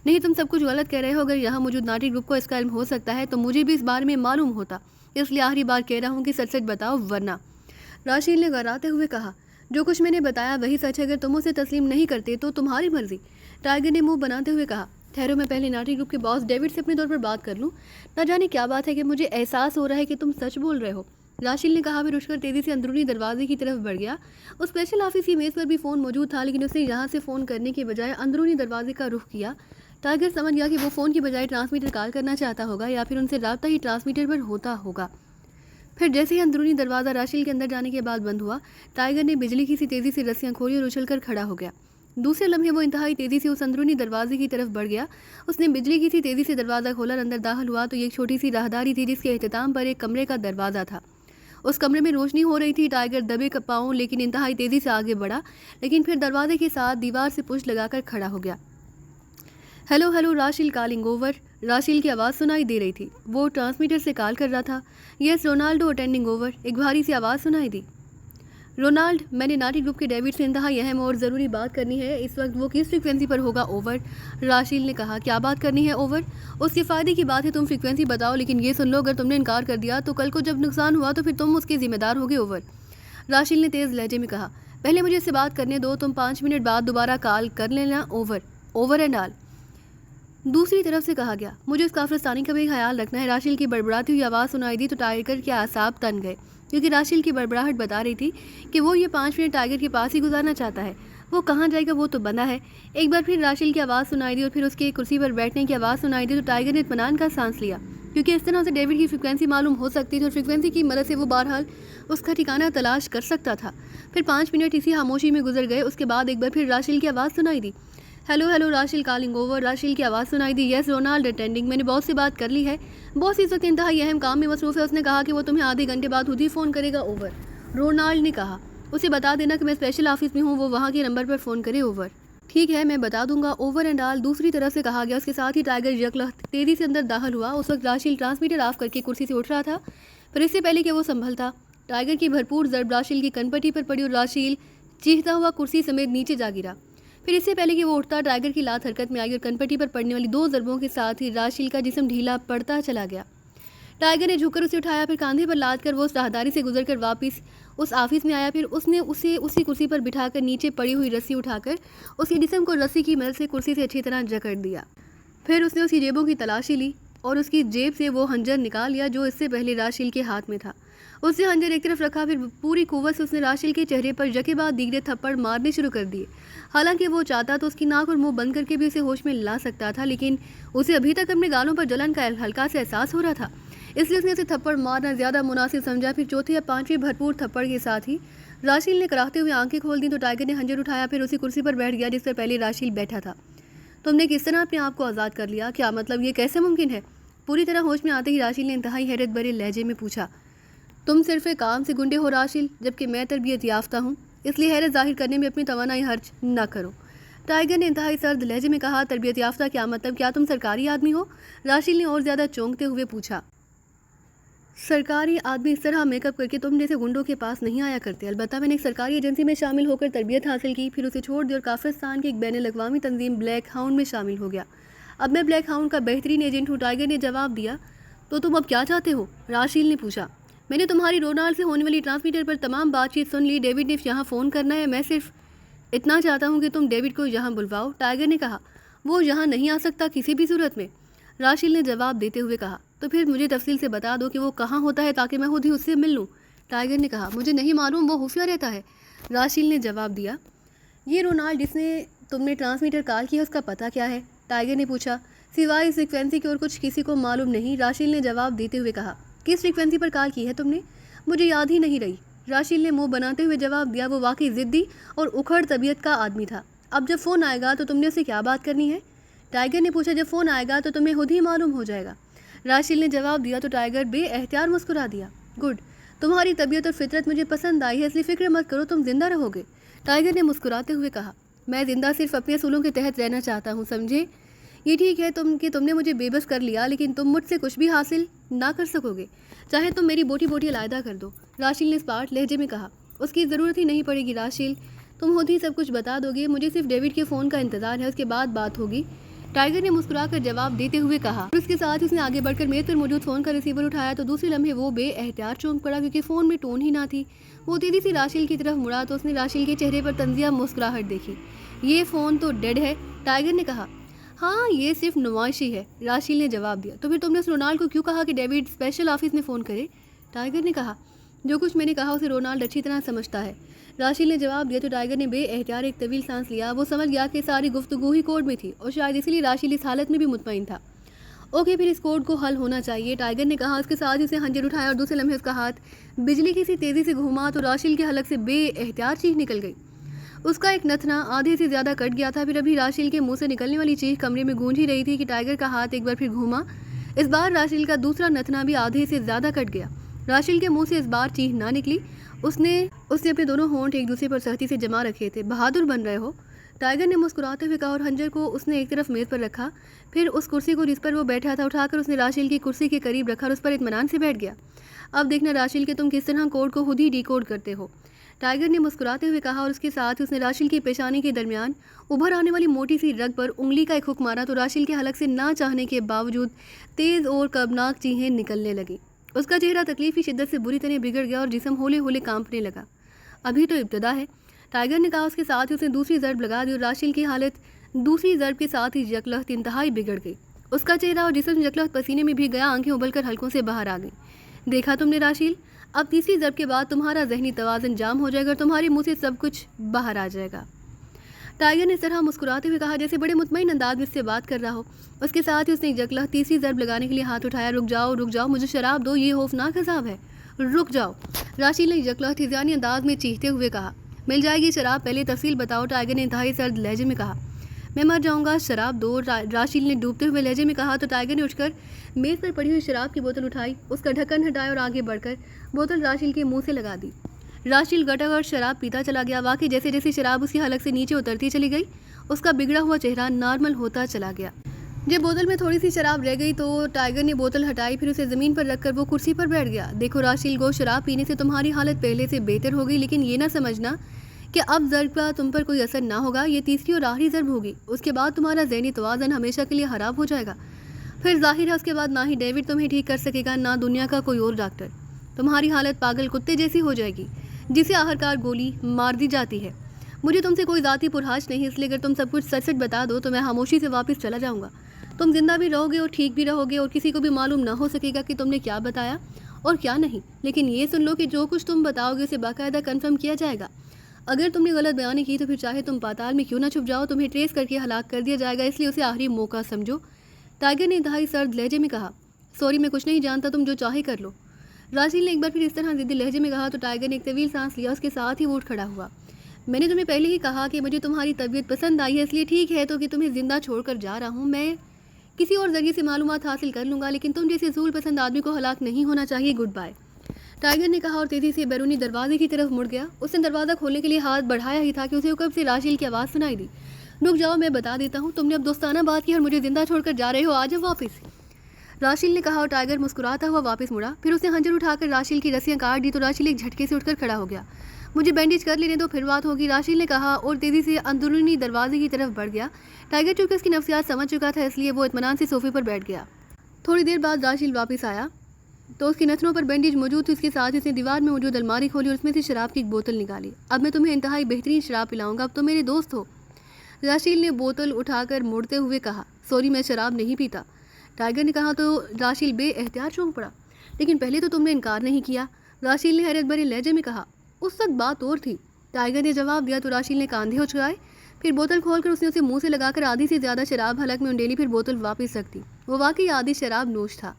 नहीं, तुम सब कुछ गलत कह रहे हो। अगर यहाँ मौजूद नाटी ग्रुप को इसका इल्म हो सकता है तो मुझे भी इस बारे में मालूम होता, इसलिए आखिरी बार कह रहा हूँ कि सच सच बताओ, वरना। राशिल ने घबराते हुए कहा। जो कुछ मैंने बताया वही सच है। अगर तुम उसे तस्लीम नहीं करते तो तुम्हारी मर्जी, टाइगर ने मुंह बनाते हुए कहा। ठहरो, मैं पहले नाटी ग्रुप के बॉस डेविड से अपने तौर पर बात कर लूँ। ना जाने क्या बात है कि मुझे एहसास हो रहा है कि तुम सच बोल रहे हो, राशिल ने कहा। फिर उठकर तेज़ी से अंदरूनी दरवाजे की तरफ बढ़ गया। उस स्पेशल ऑफिस की मेज़ पर भी फ़ोन मौजूद था, लेकिन उसने यहाँ से फ़ोन करने के बजाय अंदरूनी दरवाजे का रुख किया। टाइगर समझ गया कि वो फ़ोन की बजाय ट्रांसमीटर कॉल करना चाहता होगा, या फिर उनसे रब्ता ही ट्रांसमीटर पर होता होगा। फिर जैसे ही अंदरूनी दरवाज़ा राशिल के अंदर जाने के बाद बंद हुआ, टाइगर ने बिजली की सी तेज़ी से रस्सियाँ खोली और उछलकर खड़ा हो गया। दूसरे लम्हे वो इंतहाई तेज़ी से उस अंदरूनी दरवाजे की तरफ बढ़ गया। उसने बिजली की सी तेज़ी से दरवाज़ा खोला और अंदर दाखिल हुआ तो ये एक छोटी सी राहदारी थी, जिसके एहतिताम पर एक कमरे का दरवाज़ा था। उस कमरे में रोशनी हो रही थी। टाइगर दबे पाँव लेकिन इंतहाई तेज़ी से आगे बढ़ा, लेकिन फिर दरवाजे के साथ दीवार से पुश लगाकर खड़ा हो गया। हेलो हेलो, राशिल कॉलिंग ओवर, राशिल की आवाज़ सुनाई दे रही थी। वो ट्रांसमीटर से कॉल कर रहा था। यस रोनाल्डो अटेंडिंग ओवर, एक भारी सी आवाज़ सुनाई दी। रोनाल्ड, मैंने नाटी ग्रुप के डेविड से इंतहाई अहम और ज़रूरी बात करनी है। इस वक्त वो किस फ्रिक्वेंसी पर होगा? ओवर, राशिल ने कहा। क्या बात करनी है? ओवर, उसके फ़ायदे की बात है, तुम फ्रिक्वेंसी बताओ, लेकिन ये सुन लो, अगर तुमने इनकार कर दिया तो कल को जब नुकसान हुआ तो फिर तुम उसके ज़िम्मेदार होगे। ओवर, राशिल ने तेज़ लहजे में कहा। पहले मुझे इससे बात करने दो, तुम 5 मिनट बाद दोबारा कॉल कर लेना। ओवर, ओवर एंड ऑल, दूसरी तरफ से कहा गया। मुझे उस काफिरिस्तानी का भी ख्याल रखना है। राशिल की बड़बड़ाती हुई आवाज़ सुनाई दी तो टाइगर के आसाब तन गए, क्योंकि राशिल की बड़बड़ाहट बता रही थी कि वो ये 5 मिनट टाइगर के पास ही गुजारना चाहता है। वो कहाँ जाएगा, वो तो बंदा है। एक बार फिर राशिल की आवाज़ सुनाई दी और फिर उसके कुर्सी पर बैठने की आवाज़ सुनाई दी तो टाइगर ने इत्मीनान का सांस लिया, क्योंकि इस तरह से डेविड की फ्रिक्वेंसी मालूम हो सकती थी और फ्रिक्वेंसी की मदद से वो बहरहाल उसका ठिकाना तलाश कर सकता था। फिर 5 मिनट इसी खामोशी में गुजर गए। उसके बाद एक बार फिर राशिल की आवाज़ सुनाई दी। हेलो हेलो, राशिल कॉलिंग ओवर, राशिल की आवाज़ सुनाई दी। यस रोनाल्ड अटेंडिंग, मैंने बॉस से बात कर ली है। बॉस इस वक्त इंतहाई अहम काम में मसरूफ़ है। उसने कहा कि वो तुम्हें आधे घंटे बाद खुद ही फ़ोन करेगा। ओवर, रोनाल्ड ने कहा। उसे बता देना कि मैं स्पेशल ऑफिस में हूँ, वो वहाँ के नंबर पर फ़ोन करे। ओवर, ठीक है, मैं बता दूंगा। ओवर एंड ऑल, दूसरी तरफ से कहा गया। उसके साथ ही टाइगर यकलख्त तेज़ी से अंदर दाखिल हुआ। उस वक्त राशिल ट्रांसमीटर ऑफ करके कुर्सी से उठ रहा था, पर इससे पहले कि वो संभलता, टाइगर की भरपूर ज़रब राशिल की कनपट्टी पर पड़ी और राशिल चीखता हुआ कुर्सी समेत नीचे जा गिरा। फिर इससे पहले कि वो उठता, टाइगर की लात हरकत में आई और कनपट्टी पर पड़ने वाली 2 ज़रबों के साथ ही राशिल का जिस्म ढीला पड़ता चला गया। टाइगर ने झुककर उसे उठाया, फिर कंधे पर लाद कर वो उस राहदारी से गुजरकर वापस उस ऑफिस में आया। फिर उसने उसे उसी कुर्सी पर बिठाकर नीचे पड़ी हुई रस्सी उठाकर उसके जिस्म को रस्सी की मदद से कुर्सी से अच्छी तरह जकड़ दिया। फिर उसने उसकी जेबों की तलाशी ली और उसकी जेब से वो हंजर निकाल लिया जो इससे पहले राशिल के हाथ में था। उसने हंजर एक तरफ रखा, फिर पूरी कुव्वत से उसने राशिल के चेहरे पर जके बाद दीगरे थप्पड़ मारने शुरू कर दिए। हालांकि वो चाहता तो उसकी नाक और मुंह बंद करके भी उसे होश में ला सकता था, लेकिन उसे अभी तक अपने गालों पर जलन का हल्का सा एहसास हो रहा था, इसलिए उसने उसे थप्पड़ मारना ज़्यादा मुनासिब समझा। फिर चौथे या पांचवें भरपूर थप्पड़ के साथ ही राशिल ने कराहते हुए आंखें खोल दी तो टाइगर ने हंजर उठाया, फिर उसी कुर्सी पर बैठ गया जिस पर पहले राशिल बैठा था। तुमने किस तरह अपने आप को आज़ाद कर लिया? क्या मतलब, ये कैसे मुमकिन है? पूरी तरह होश में आते ही राशिल ने इंतहाई हैरत भरे लहजे में पूछा। तुम सिर्फ एक काम से गुंडे हो राशिल, जबकि मैं तरबियत याफ्ता हूँ, इसलिए हैरत जाहिर करने में अपनी तवानाई खर्च न करो। टाइगर ने इंतहाई सर्द लहजे में कहा। तरबियत याफ्ता क्या मतलब, क्या तुम सरकारी आदमी हो? राशिल ने और ज़्यादा चौंकते हुए पूछा। सरकारी आदमी इस तरह मेकअप करके तुम जैसे गुंडों के पास नहीं आया करते। अलबत्ता मैंने एक सरकारी एजेंसी में शामिल होकर तरबियत हासिल की, फिर उसे छोड़ दी और काफिस्तान की एक बैनुल-अक़वामी तंजीम ब्लैक हाउंड में शामिल हो गया। अब मैं ब्लैक हाउंड का बेहतरीन एजेंट हूँ, टाइगर ने जवाब दिया। तो तुम अब क्या चाहते हो? राशिल ने पूछा। मैंने तुम्हारी रोनाल्ड से होने वाली ट्रांसमीटर पर तमाम बातचीत सुन ली। डेविड ने यहाँ फ़ोन करना है, मैं सिर्फ इतना चाहता हूँ कि तुम डेविड को यहाँ बुलवाओ। टाइगर ने कहा। वो यहाँ नहीं आ सकता किसी भी सूरत में, राशिल ने जवाब देते हुए कहा। तो फिर मुझे तफसील से बता दो कि वो कहाँ होता है ताकि मैं खुद ही उससे मिल लूँ। टाइगर ने कहा। मुझे नहीं मालूम, वो खुफिया रहता है, राशिल ने जवाब दिया। ये रोनाल्ड जिसने तुमने ट्रांसमीटर कॉल किया उसका पता क्या है? टाइगर ने पूछा। सिवाय इस फ्रीक्वेंसी की और कुछ किसी को मालूम नहीं, राशिल ने जवाब देते हुए कहा। किस फ्रीक्वेंसी पर कॉल की है तुमने? मुझे याद ही नहीं रही, राशिल ने मुंह बनाते हुए जवाब दिया। वो वाकई ज़िद्दी और उखड़ तबीयत का आदमी था। अब जब फ़ोन आएगा तो तुमने उससे क्या बात करनी है? टाइगर ने पूछा। जब फ़ोन आएगा तो तुम्हें खुद ही मालूम हो जाएगा, राशिल ने जवाब दिया। तो टाइगर बेएहतियात मुस्कुरा दिया। गुड, तुम्हारी तबीयत और फितरत मुझे पसंद आई है, इसलिए फ़िक्र मत करो, तुम जिंदा रहोगे, टाइगर ने मुस्कुराते हुए कहा। मैं जिंदा सिर्फ अपने असूलों के तहत रहना चाहता हूँ, समझे? ये ठीक है तुमने मुझे बेबस कर लिया, लेकिन तुम मुझसे कुछ भी हासिल ना कर सकोगे, चाहे तुम मेरी बोटी बोटी अलहदा कर दो, राशिल ने स्पार्ट लहजे में कहा। उसकी ज़रूरत ही नहीं पड़ेगी राशिल, तुम खुद ही सब कुछ बता दोगे। मुझे सिर्फ डेविड के फ़ोन का इंतज़ार है, उसके बाद बात होगी, टाइगर ने मुस्कुराकर जवाब देते हुए कहा। उसके साथ उसने आगे बढ़कर मेज पर मौजूद फ़ोन का रिसीवर उठाया तो दूसरे लम्हे वो बेएहतियात चौंक पड़ा क्योंकि फ़ोन में टोन ही ना थी। वो तेज़ी से राशिल की तरफ मुड़ा तो उसने राशिल के चेहरे पर तंजिया मुस्कुराहट देखी। ये फ़ोन तो डेड है, टाइगर ने कहा। हाँ, ये सिर्फ नुमाइशी है, राशिल ने जवाब दिया। तो फिर तुमने उस रोनाल्ड को क्यों कहा कि डेविड स्पेशल ऑफिस में फ़ोन करे? टाइगर ने कहा। जो कुछ मैंने कहा उसे रोनाल्ड अच्छी तरह समझता है, राशिल ने जवाब दिया। तो टाइगर ने बेएहतियात एक तवील सांस लिया। वो समझ गया कि सारी गुफ्तगू ही कोड में थी और शायद इसीलिए राशिल इस हालत में भी मुतमईन था। ओके, फिर इस कोड को हल होना चाहिए, टाइगर ने कहा। उसके साथ ही उसने हंजर उठाया और दूसरे लम्हे उसका हाथ बिजली की सी तेज़ी से घुमा तो राशिल के हलक से बेएहतियात चीख निकल गई। उसका एक नथना आधे से ज़्यादा कट गया था। फिर अभी राशिल के मुंह से निकलने वाली चीख कमरे में गूंज ही रही थी कि टाइगर का हाथ एक बार फिर घूमा। इस बार राशिल का दूसरा नथना भी आधे से ज़्यादा कट गया। राशिल के मुंह से इस बार चीख ना निकली। उसने अपने दोनों होंठ एक दूसरे पर सख्ती से जमा रखे थे। बहादुर बन रहे हो, टाइगर ने मुस्कुराते हुए कहा और हंजर को उसने एक तरफ मेज़ पर रखा। फिर उस कुर्सी को जिस पर वो बैठा था उठाकर उसने राशिल की कुर्सी के करीब रखा और उस पर इत्मीनान से बैठ गया। अब देखना राशिल कि तुम किस तरह कोड को खुद ही डिकोड करते हो, टाइगर ने मुस्कुराते हुए कहा और उसके साथ उसने राशिल की पेशानी के दरमियान उभर आने वाली मोटी सी रग पर उंगली का एक हुक मारा तो राशिल के हलक से ना चाहने के बावजूद तेज़ और कबनाक चीखें निकलने लगी। उसका चेहरा तकलीफ की शिद्दत से बुरी तरह बिगड़ गया और जिस्म होले होले कांपने लगा। अभी तो इब्तदा है, टाइगर ने कहा। उसके साथ ही उसने दूसरी ज़रब लगा दी और राशिल की हालत दूसरी ज़रब के साथ ही यकलख्त इंतहाई बिगड़ गई। उसका चेहरा और जिस्म यकलख्त पसीने में भी गया, आंखें उबलकर हल्कों से बाहर आ गई। देखा तुमने राशिल, अब तीसरी ज़रब के बाद तुम्हारा जहनी तवाज़न जाम हो जाएगा और तुम्हारे मुंह से सब कुछ बाहर आ जाएगा, टाइगर ने इस तरह मुस्कुराते हुए कहा जैसे बड़े मुतमईन अंदाज में इससे बात कर रहा हो। उसके साथ ही उसने यकलख्त तीसरी ज़रब लगाने के लिए हाथ उठाया। रुक जाओ, मुझे शराब दो, ये खौफनाक अज़ाब है, रुक जाओ, राशिल ने यकलख्त हिज़ानी अंदाज में चीखते हुए कहा। मिल जाएगी शराब, पहले तफसील बताओ, टाइगर ने इंतहाई सर्द लहजे में कहा। मैं मर जाऊंगा, शराब दो, राशिल ने डूबते हुए लहजे में कहा। तो टाइगर ने उठकर मेज़ पर पड़ी हुई शराब की बोतल उठाई, उसका ढक्कन हटाया और आगे बढ़कर बोतल राशिल के मुंह से लगा दी। राशिल गटागट शराब पीता चला गया। वाकई जैसे जैसे शराब उसकी हलक से नीचे उतरती चली गई, उसका बिगड़ा हुआ चेहरा नॉर्मल होता चला गया। जब बोतल में थोड़ी सी शराब रह गई तो टाइगर ने बोतल हटाई, फिर उसे ज़मीन पर रखकर वो कुर्सी पर बैठ गया। देखो राशिल गो, शराब पीने से तुम्हारी हालत पहले से बेहतर हो गई, लेकिन ये ना समझना कि अब ज़र्ब का तुम पर कोई असर ना होगा, ये तीसरी और आखिरी ज़र्ब होगी। उसके बाद तुम्हारा ज़हनी तवाज़न हमेशा के लिए ख़राब हो जाएगा। फिर जाहिर है उसके बाद ना ही डेविड तुम्हें ठीक कर सकेगा, ना दुनिया का कोई और डॉक्टर। तुम्हारी हालत पागल कुत्ते जैसी हो जाएगी, जिसे आखिरकार गोली मार दी जाती है। मुझे तुमसे कोई ज़ाती पुरहाज नहीं, इसलिए अगर तुम सब कुछ सच सच बता दो तो मैं खामोशी से वापस चला जाऊँगा। तुम जिंदा भी रहोगे और ठीक भी रहोगे, और किसी को भी मालूम ना हो सकेगा कि तुमने क्या बताया और क्या नहीं। लेकिन ये सुन लो कि जो कुछ तुम बताओगे उसे बाकायदा कन्फर्म किया जाएगा। अगर तुमने गलत बयानी की तो फिर चाहे तुम पाताल में क्यों ना छुप जाओ, तुम्हें ट्रेस करके हलाक कर दिया जाएगा, इसलिए उसे आखिरी मौका समझो। टाइगर ने इंतहाई सर्द लहजे में कहा। सॉरी, मैं कुछ नहीं जानता, तुम जो चाहे कर लो। राशिल ने एक बार फिर इस तरह जिद्दी लहजे में कहा तो टाइगर ने एक तवील सांस लिया, उसके साथ ही वो उठ खड़ा हुआ। मैंने तुम्हें पहले ही कहा कि मुझे तुम्हारी तबीयत पसंद आई है, इसलिए ठीक है तो कि तुम्हें जिंदा छोड़कर जा रहा हूँ। मैं किसी और जरिए से मालूमात हासिल कर लूँगा, लेकिन तुम जैसे ज़ूल पसंद आदमी को हलाक नहीं होना चाहिए। गुड बाय, टाइगर ने कहा और तेज़ी से बैरूनी दरवाजे की तरफ मुड़ गया। उसने दरवाज़ा खोलने के लिए हाथ बढ़ाया ही था कि उसे कब से राशिल की आवाज़ सुनाई दी। रुक जाओ, मैं बता देता हूँ। तुमने अब दोस्ताना बात की और मुझे जिंदा छोड़कर जा रहे हो, आ जाओ वापस, राशिल ने कहा और टाइगर मुस्कुराता हुआ वापस मुड़ा। फिर उसने हंजर उठाकर राशिल की रस्सियां काट दी तो राशिल एक झटके से उठकर खड़ा हो गया। मुझे बैंडेज कर लेने दो, फिर बात होगी, राशिल ने कहा और तेज़ी से अंदरूनी दरवाजे की तरफ बढ़ गया। टाइगर चूंकि उसकी नफ्सियात समझ चुका था, इसलिए वो इत्मीनान से सोफे पर बैठ गया। थोड़ी देर बाद राशिल वापस आया तो उसकी नथनों पर बैंडेज मौजूद थी। उसके साथ उसने दीवार में मौजूद अलमारी खोली और उसमें से शराब की एक बोतल निकाली। अब मैं तुम्हें इंतहाई बेहतरीन शराब पिलाऊंगा, अब तो मेरे दोस्त हो, राशिल ने बोतल उठाकर मुड़ते हुए कहा। सॉरी, मैं शराब नहीं पीता, टाइगर ने कहा तो राशिल बेएहतियात चौंक पड़ा। लेकिन पहले तो तुमने इनकार नहीं किया, राशिल ने हैरत भरे लहजे में कहा। उस वक्त बात और थी, टाइगर ने जवाब दिया तो राशिल ने कांधे उछाए। फिर बोतल खोलकर उसने उसे मुंह से लगाकर आधी से ज़्यादा शराब हलक में उंडेली, फिर बोतल वापस रख दी। वो वाकई आधी शराब नोश था।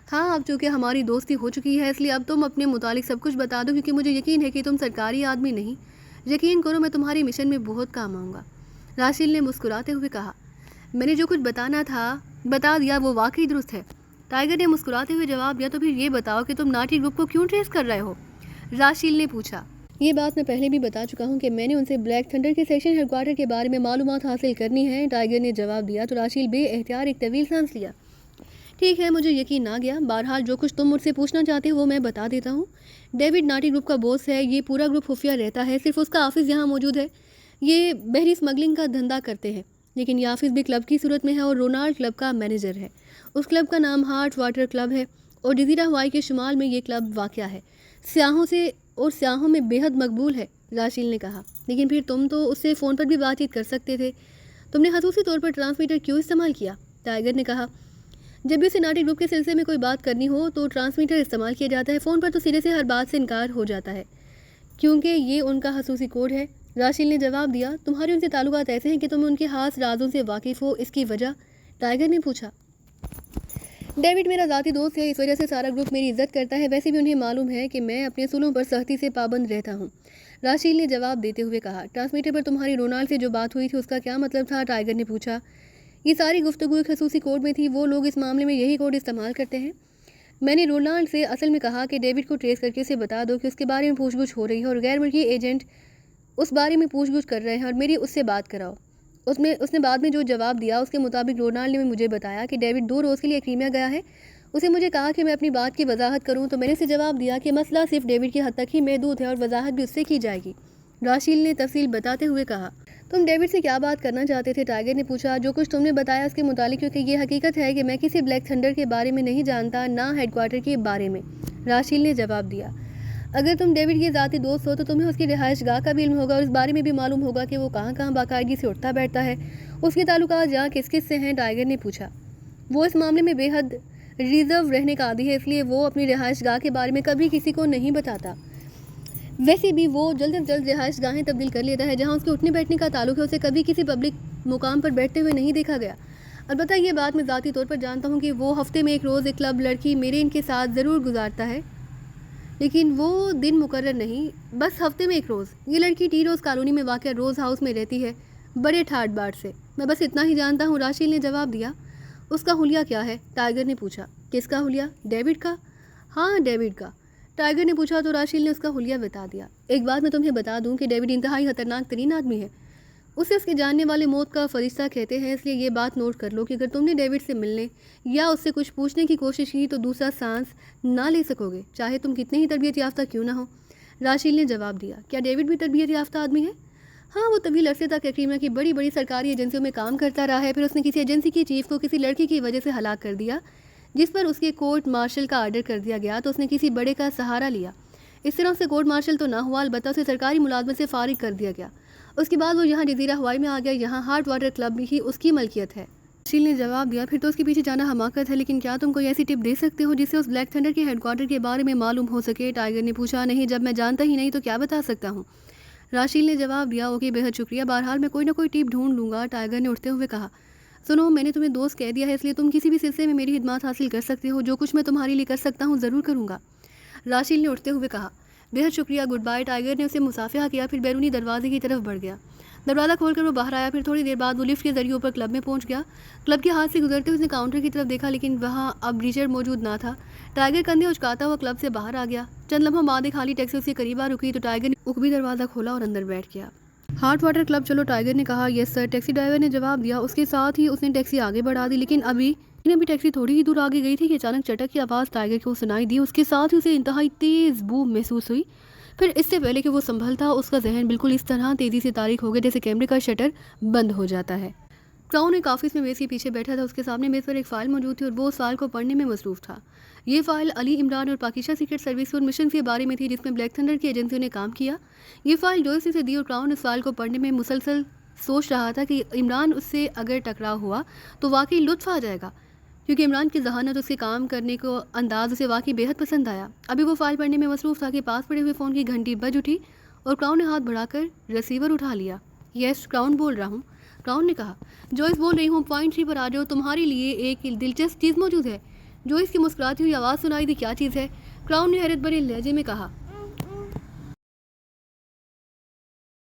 हाँ, अब चूँकि हमारी दोस्ती हो चुकी है, इसलिए अब तुम अपने मुतालिक सब कुछ बता दो, क्योंकि मुझे यकीन है कि तुम सरकारी आदमी नहीं। यकीन करो, मैं तुम्हारे मिशन में बहुत काम आऊँगा, राशिल ने मुस्कुराते हुए कहा। मैंने जो कुछ बताना था बता दिया, वो वाकई दुरुस्त है, टाइगर ने मुस्कुराते हुए जवाब दिया। तो फिर ये बताओ कि तुम नाटी ग्रुप को क्यों ट्रेस कर रहे हो, राशिल ने पूछा। ये बात मैं पहले भी बता चुका हूँ कि मैंने उनसे ब्लैक थंडर के सेक्शन हेडक्वार्टर के बारे में मालूमात हासिल करनी है, टाइगर ने जवाब दिया। तो राशिल बेएहतियात एक तवील सांस लिया। ठीक है, मुझे यकीन आ गया। बहरहाल जो कुछ तुम मुझसे पूछना चाहते हो वो मैं बता देता हूँ। डेविड नाटी ग्रुप का बॉस है, ये पूरा ग्रुप खुफिया रहता है, सिर्फ उसका ऑफिस यहाँ मौजूद है। ये बहरी स्मगलिंग का धंधा करते हैं, लेकिन ये ऑफिस भी क्लब की सूरत में है और रोनाल्ड क्लब का मैनेजर है। उस क्लब का नाम हार्ट वाटर क्लब है और जजीरा हवाई के शुमाल में ये क्लब वाक़या है। स्याहों से और स्याहों में बेहद मकबूल है, राशिल ने कहा। लेकिन फिर तुम तो उससे फ़ोन पर भी बातचीत कर सकते थे, तुमने खसूसी तौर पर ट्रांसमीटर क्यों इस्तेमाल किया, टाइगर ने कहा। जब भी उसे नाटी ग्रुप के सिलसिले में कोई बात करनी हो तो ट्रांसमीटर इस्तेमाल किया जाता है, फ़ोन पर तो सिरे से हर बात से इनकार हो जाता है, क्योंकि ये उनका खसूसी कोड है, राशिल ने जवाब दिया। तुम्हारे उनसे ताल्लुकात ऐसे हैं कि तुम उनके खास राजों से वाकिफ़ हो, इसकी वजह, टाइगर ने पूछा। डेविड मेरा ज़ाती दोस्त है, इस वजह से सारा ग्रुप मेरी इज्जत करता है। वैसे भी उन्हें मालूम है कि मैं अपने असूलों पर सख्ती से पाबंद रहता हूँ, राशिल ने जवाब देते हुए कहा। ट्रांसमीटर पर तुम्हारी रोनाल्ड से जो बात हुई थी उसका क्या मतलब था, टाइगर ने पूछा। ये सारी गुफ्तगू एक खसूसी कोड में थी, वो लोग इस मामले में यही कोड इस्तेमाल करते हैं। मैंने रोनाल्ड से असल में कहा कि डेविड को ट्रेस करके उसे बता दो कि उसके बारे में पूछगछ हो रही है और गैर मुल्की एजेंट उस बारे में पूछगछ कर रहे हैं और मेरी उससे बात कराओ। उसने बाद में जो जवाब दिया उसके मुताबिक रोनाल्ड ने मुझे बताया कि डेविड 2 रोज़ के लिए क्रीमिया गया है। उसे मुझे कहा कि मैं अपनी बात की वजाहत करूं, तो मैंने उसे जवाब दिया कि मसला सिर्फ डेविड की हद तक ही महदूद है और वजाहत भी उससे की जाएगी, राशिल ने तफसील बताते हुए कहा। तुम डेविड से क्या बात करना चाहते थे, टाइगर ने पूछा। जो कुछ तुमने बताया उसके मुतालिक, क्योंकि ये हकीकत है कि मैं किसी ब्लैक थंडर के बारे में नहीं जानता, ना हेडक्वार्टर के बारे में, राशिल ने जवाब दिया। अगर तुम डेविड के ज़ाती दोस्त हो तो तुम्हें उसकी रिहाइश गाह का भी इल्म होगा और इस बारे में भी मालूम होगा कि वो कहाँ कहाँ बाकायदगी से उठता बैठता है, उसके ताल्लुकात जहाँ किस किस से हैं, टाइगर ने पूछा। वो इस मामले में बेहद रिजर्व रहने का आदी है, इसलिए वो अपनी रिहाइश गाह के बारे में कभी किसी को नहीं बताता। वैसे भी वो जल्द से जल्द रिहाइश गाहें तब्दील कर लेता है, जहाँ उसके उठने बैठने का ताल्लुक है। उसे कभी किसी पब्लिक मुकाम पर बैठते हुए नहीं देखा गया। अलबत्ता ये बात मैं ज़ाती तौर पर जानता हूँ कि वो हफ्ते में एक रोज़ एक क्लब लड़की मेरे इनके साथ ज़रूर गुजारता है, लेकिन वो दिन मुकर्रर नहीं, बस हफ्ते में एक रोज़। ये लड़की टी रोज़ कॉलोनी में वाक़या रोज़ हाउस में रहती है, बड़े ठाट बाट से। मैं बस इतना ही जानता हूँ, राशिल ने जवाब दिया। उसका हुलिया क्या है, टाइगर ने पूछा। किसका हुलिया, डेविड का? हाँ, डेविड का, टाइगर ने पूछा। तो राशिल ने उसका हुलिया बता दिया। एक बात मैं तुम्हें बता दूं कि डेविड इंतहाई खतरनाक तरीन आदमी है, उसे उसके जानने वाले मौत का फरिश्ता कहते हैं, इसलिए ये बात नोट कर लो कि अगर तुमने डेविड से मिलने या उससे कुछ पूछने की कोशिश की तो दूसरा सांस ना ले सकोगे, चाहे तुम कितने ही तरबियत याफ्ता क्यों ना हो, राशील ने जवाब दिया, क्या डेविड भी तरबियत याफ्ता आदमी है? हाँ, वो तवील अरसे तक करीमा की बड़ी बड़ी सरकारी एजेंसियों में काम करता रहा है। फिर उसने किसी एजेंसी की चीफ को किसी लड़की की वजह से हलाक कर दिया, जिस पर उसके कोर्ट मार्शल का आर्डर कर दिया गया, तो उसने किसी बड़े का सहारा लिया। इस तरह से कोर्ट मार्शल तो ना हुआ, अलबत्ता उसे सरकारी मुलाजमत से फारिग कर दिया गया। उसके बाद वो यहाँ जजीरा हवाई में आ गया। यहाँ हार्ट वाटर क्लब भी ही उसकी मलकियत है। राशील ने जवाब दिया, फिर तो उसके पीछे जाना हमाकत है, लेकिन क्या तुम कोई ऐसी टिप दे सकते हो जिससे उस ब्लैक थंडर के हेडक्वार्टर के बारे में मालूम हो सके? टाइगर ने पूछा, नहीं, जब मैं जानता ही नहीं तो क्या बता सकता हूँ। राशील ने जवाब दिया, ओके, बेहद शुक्रिया, बहरहाल मैं कोई ना कोई टिप ढूंढ लूँगा। टाइगर ने उठते हुए कहा, सुनो, मैंने तुम्हें दोस्त कह दिया है, इसलिए तुम किसी भी सिलसिले में मेरी खिदमत हासिल कर सकते हो। जो कुछ मैं तुम्हारे लिए कर सकता हूँ ज़रूर करूँगा। राशील ने उठते हुए कहा, बेहद शुक्रिया, गुड बाय। टाइगर ने उसे मुसाफिहा किया, फिर बैरूनी दरवाजे की तरफ बढ़ गया। दरवाज़ा खोलकर वो बाहर आया। फिर थोड़ी देर बाद वो लिफ्ट के जरिए ऊपर क्लब में पहुंच गया। क्लब के हाथ से गुजरते हुए उसने काउंटर की तरफ देखा, लेकिन वहाँ अब रिचर्ड मौजूद ना था। टाइगर कंधे उचकाता हुआ क्लब से बाहर आ गया। चंद लम्हों बाद एक खाली टैक्सी उसके करीब आ रुकी तो टाइगर ने उकबी दरवाज़ा खोला और अंदर बैठ गया। हार्ट वाटर क्लब चलो, टाइगर ने कहा। यस सर, टैक्सी ड्राइवर ने जवाब दिया। उसके साथ ही उसने टैक्सी आगे बढ़ा दी, लेकिन अभी टैक्सी थोड़ी ही दूर आगे गई थी कि अचानक चटक की आवाज़ टाइगर को सुनाई दी। उसके साथ ही उसे इंतहाई तेज़ बू महसूस हुई। फिर इससे पहले कि वो संभलता, उसका जहन बिल्कुल इस तरह तेज़ी से तारीख हो गया जैसे कैमरे का शटर बंद हो जाता है। क्राउन एक ऑफिस में मेज़ के पीछे बैठा था। उसके सामने मेज़ पर एक फ़ाइल मौजूद थी और वो उस फाइल को पढ़ने में मसरूफ़ था। ये फ़ाइल अली इमरान और पाकिस्तान सीक्रेट सर्विस और मिशन के बारे में थी, जिसमें ब्लैक थंडर की एजेंसियों ने काम किया। ये फ़ाइल जोइस ने दी और क्राउन इस फाइल को पढ़ने में मुसलसल सोच रहा था कि इमरान उससे अगर टकराव हुआ तो वाकई लुत्फ़ आ जाएगा, क्योंकि इमरान की जहानत, उसके काम करने को अंदाज उसे वाकई बेहद पसंद आया। अभी वो फाइल पढ़ने में मसरूफ़ था कि पास पड़े हुए फ़ोन की घंटी बज उठी और क्राउन ने हाथ बढ़ाकर रिसीवर उठा लिया। यस, क्राउन बोल रहा हूँ। क्राउन ने कहा, जॉइस बोल रही हूँ, पॉइंट 3 पर आ जाओ, तुम्हारे लिए एक दिलचस्प चीज़ मौजूद है। जॉइस की मुस्कुराती हुई आवाज़ सुनाई दी, क्या चीज़ है? क्राउन ने हैरत भरे लहजे में कहा,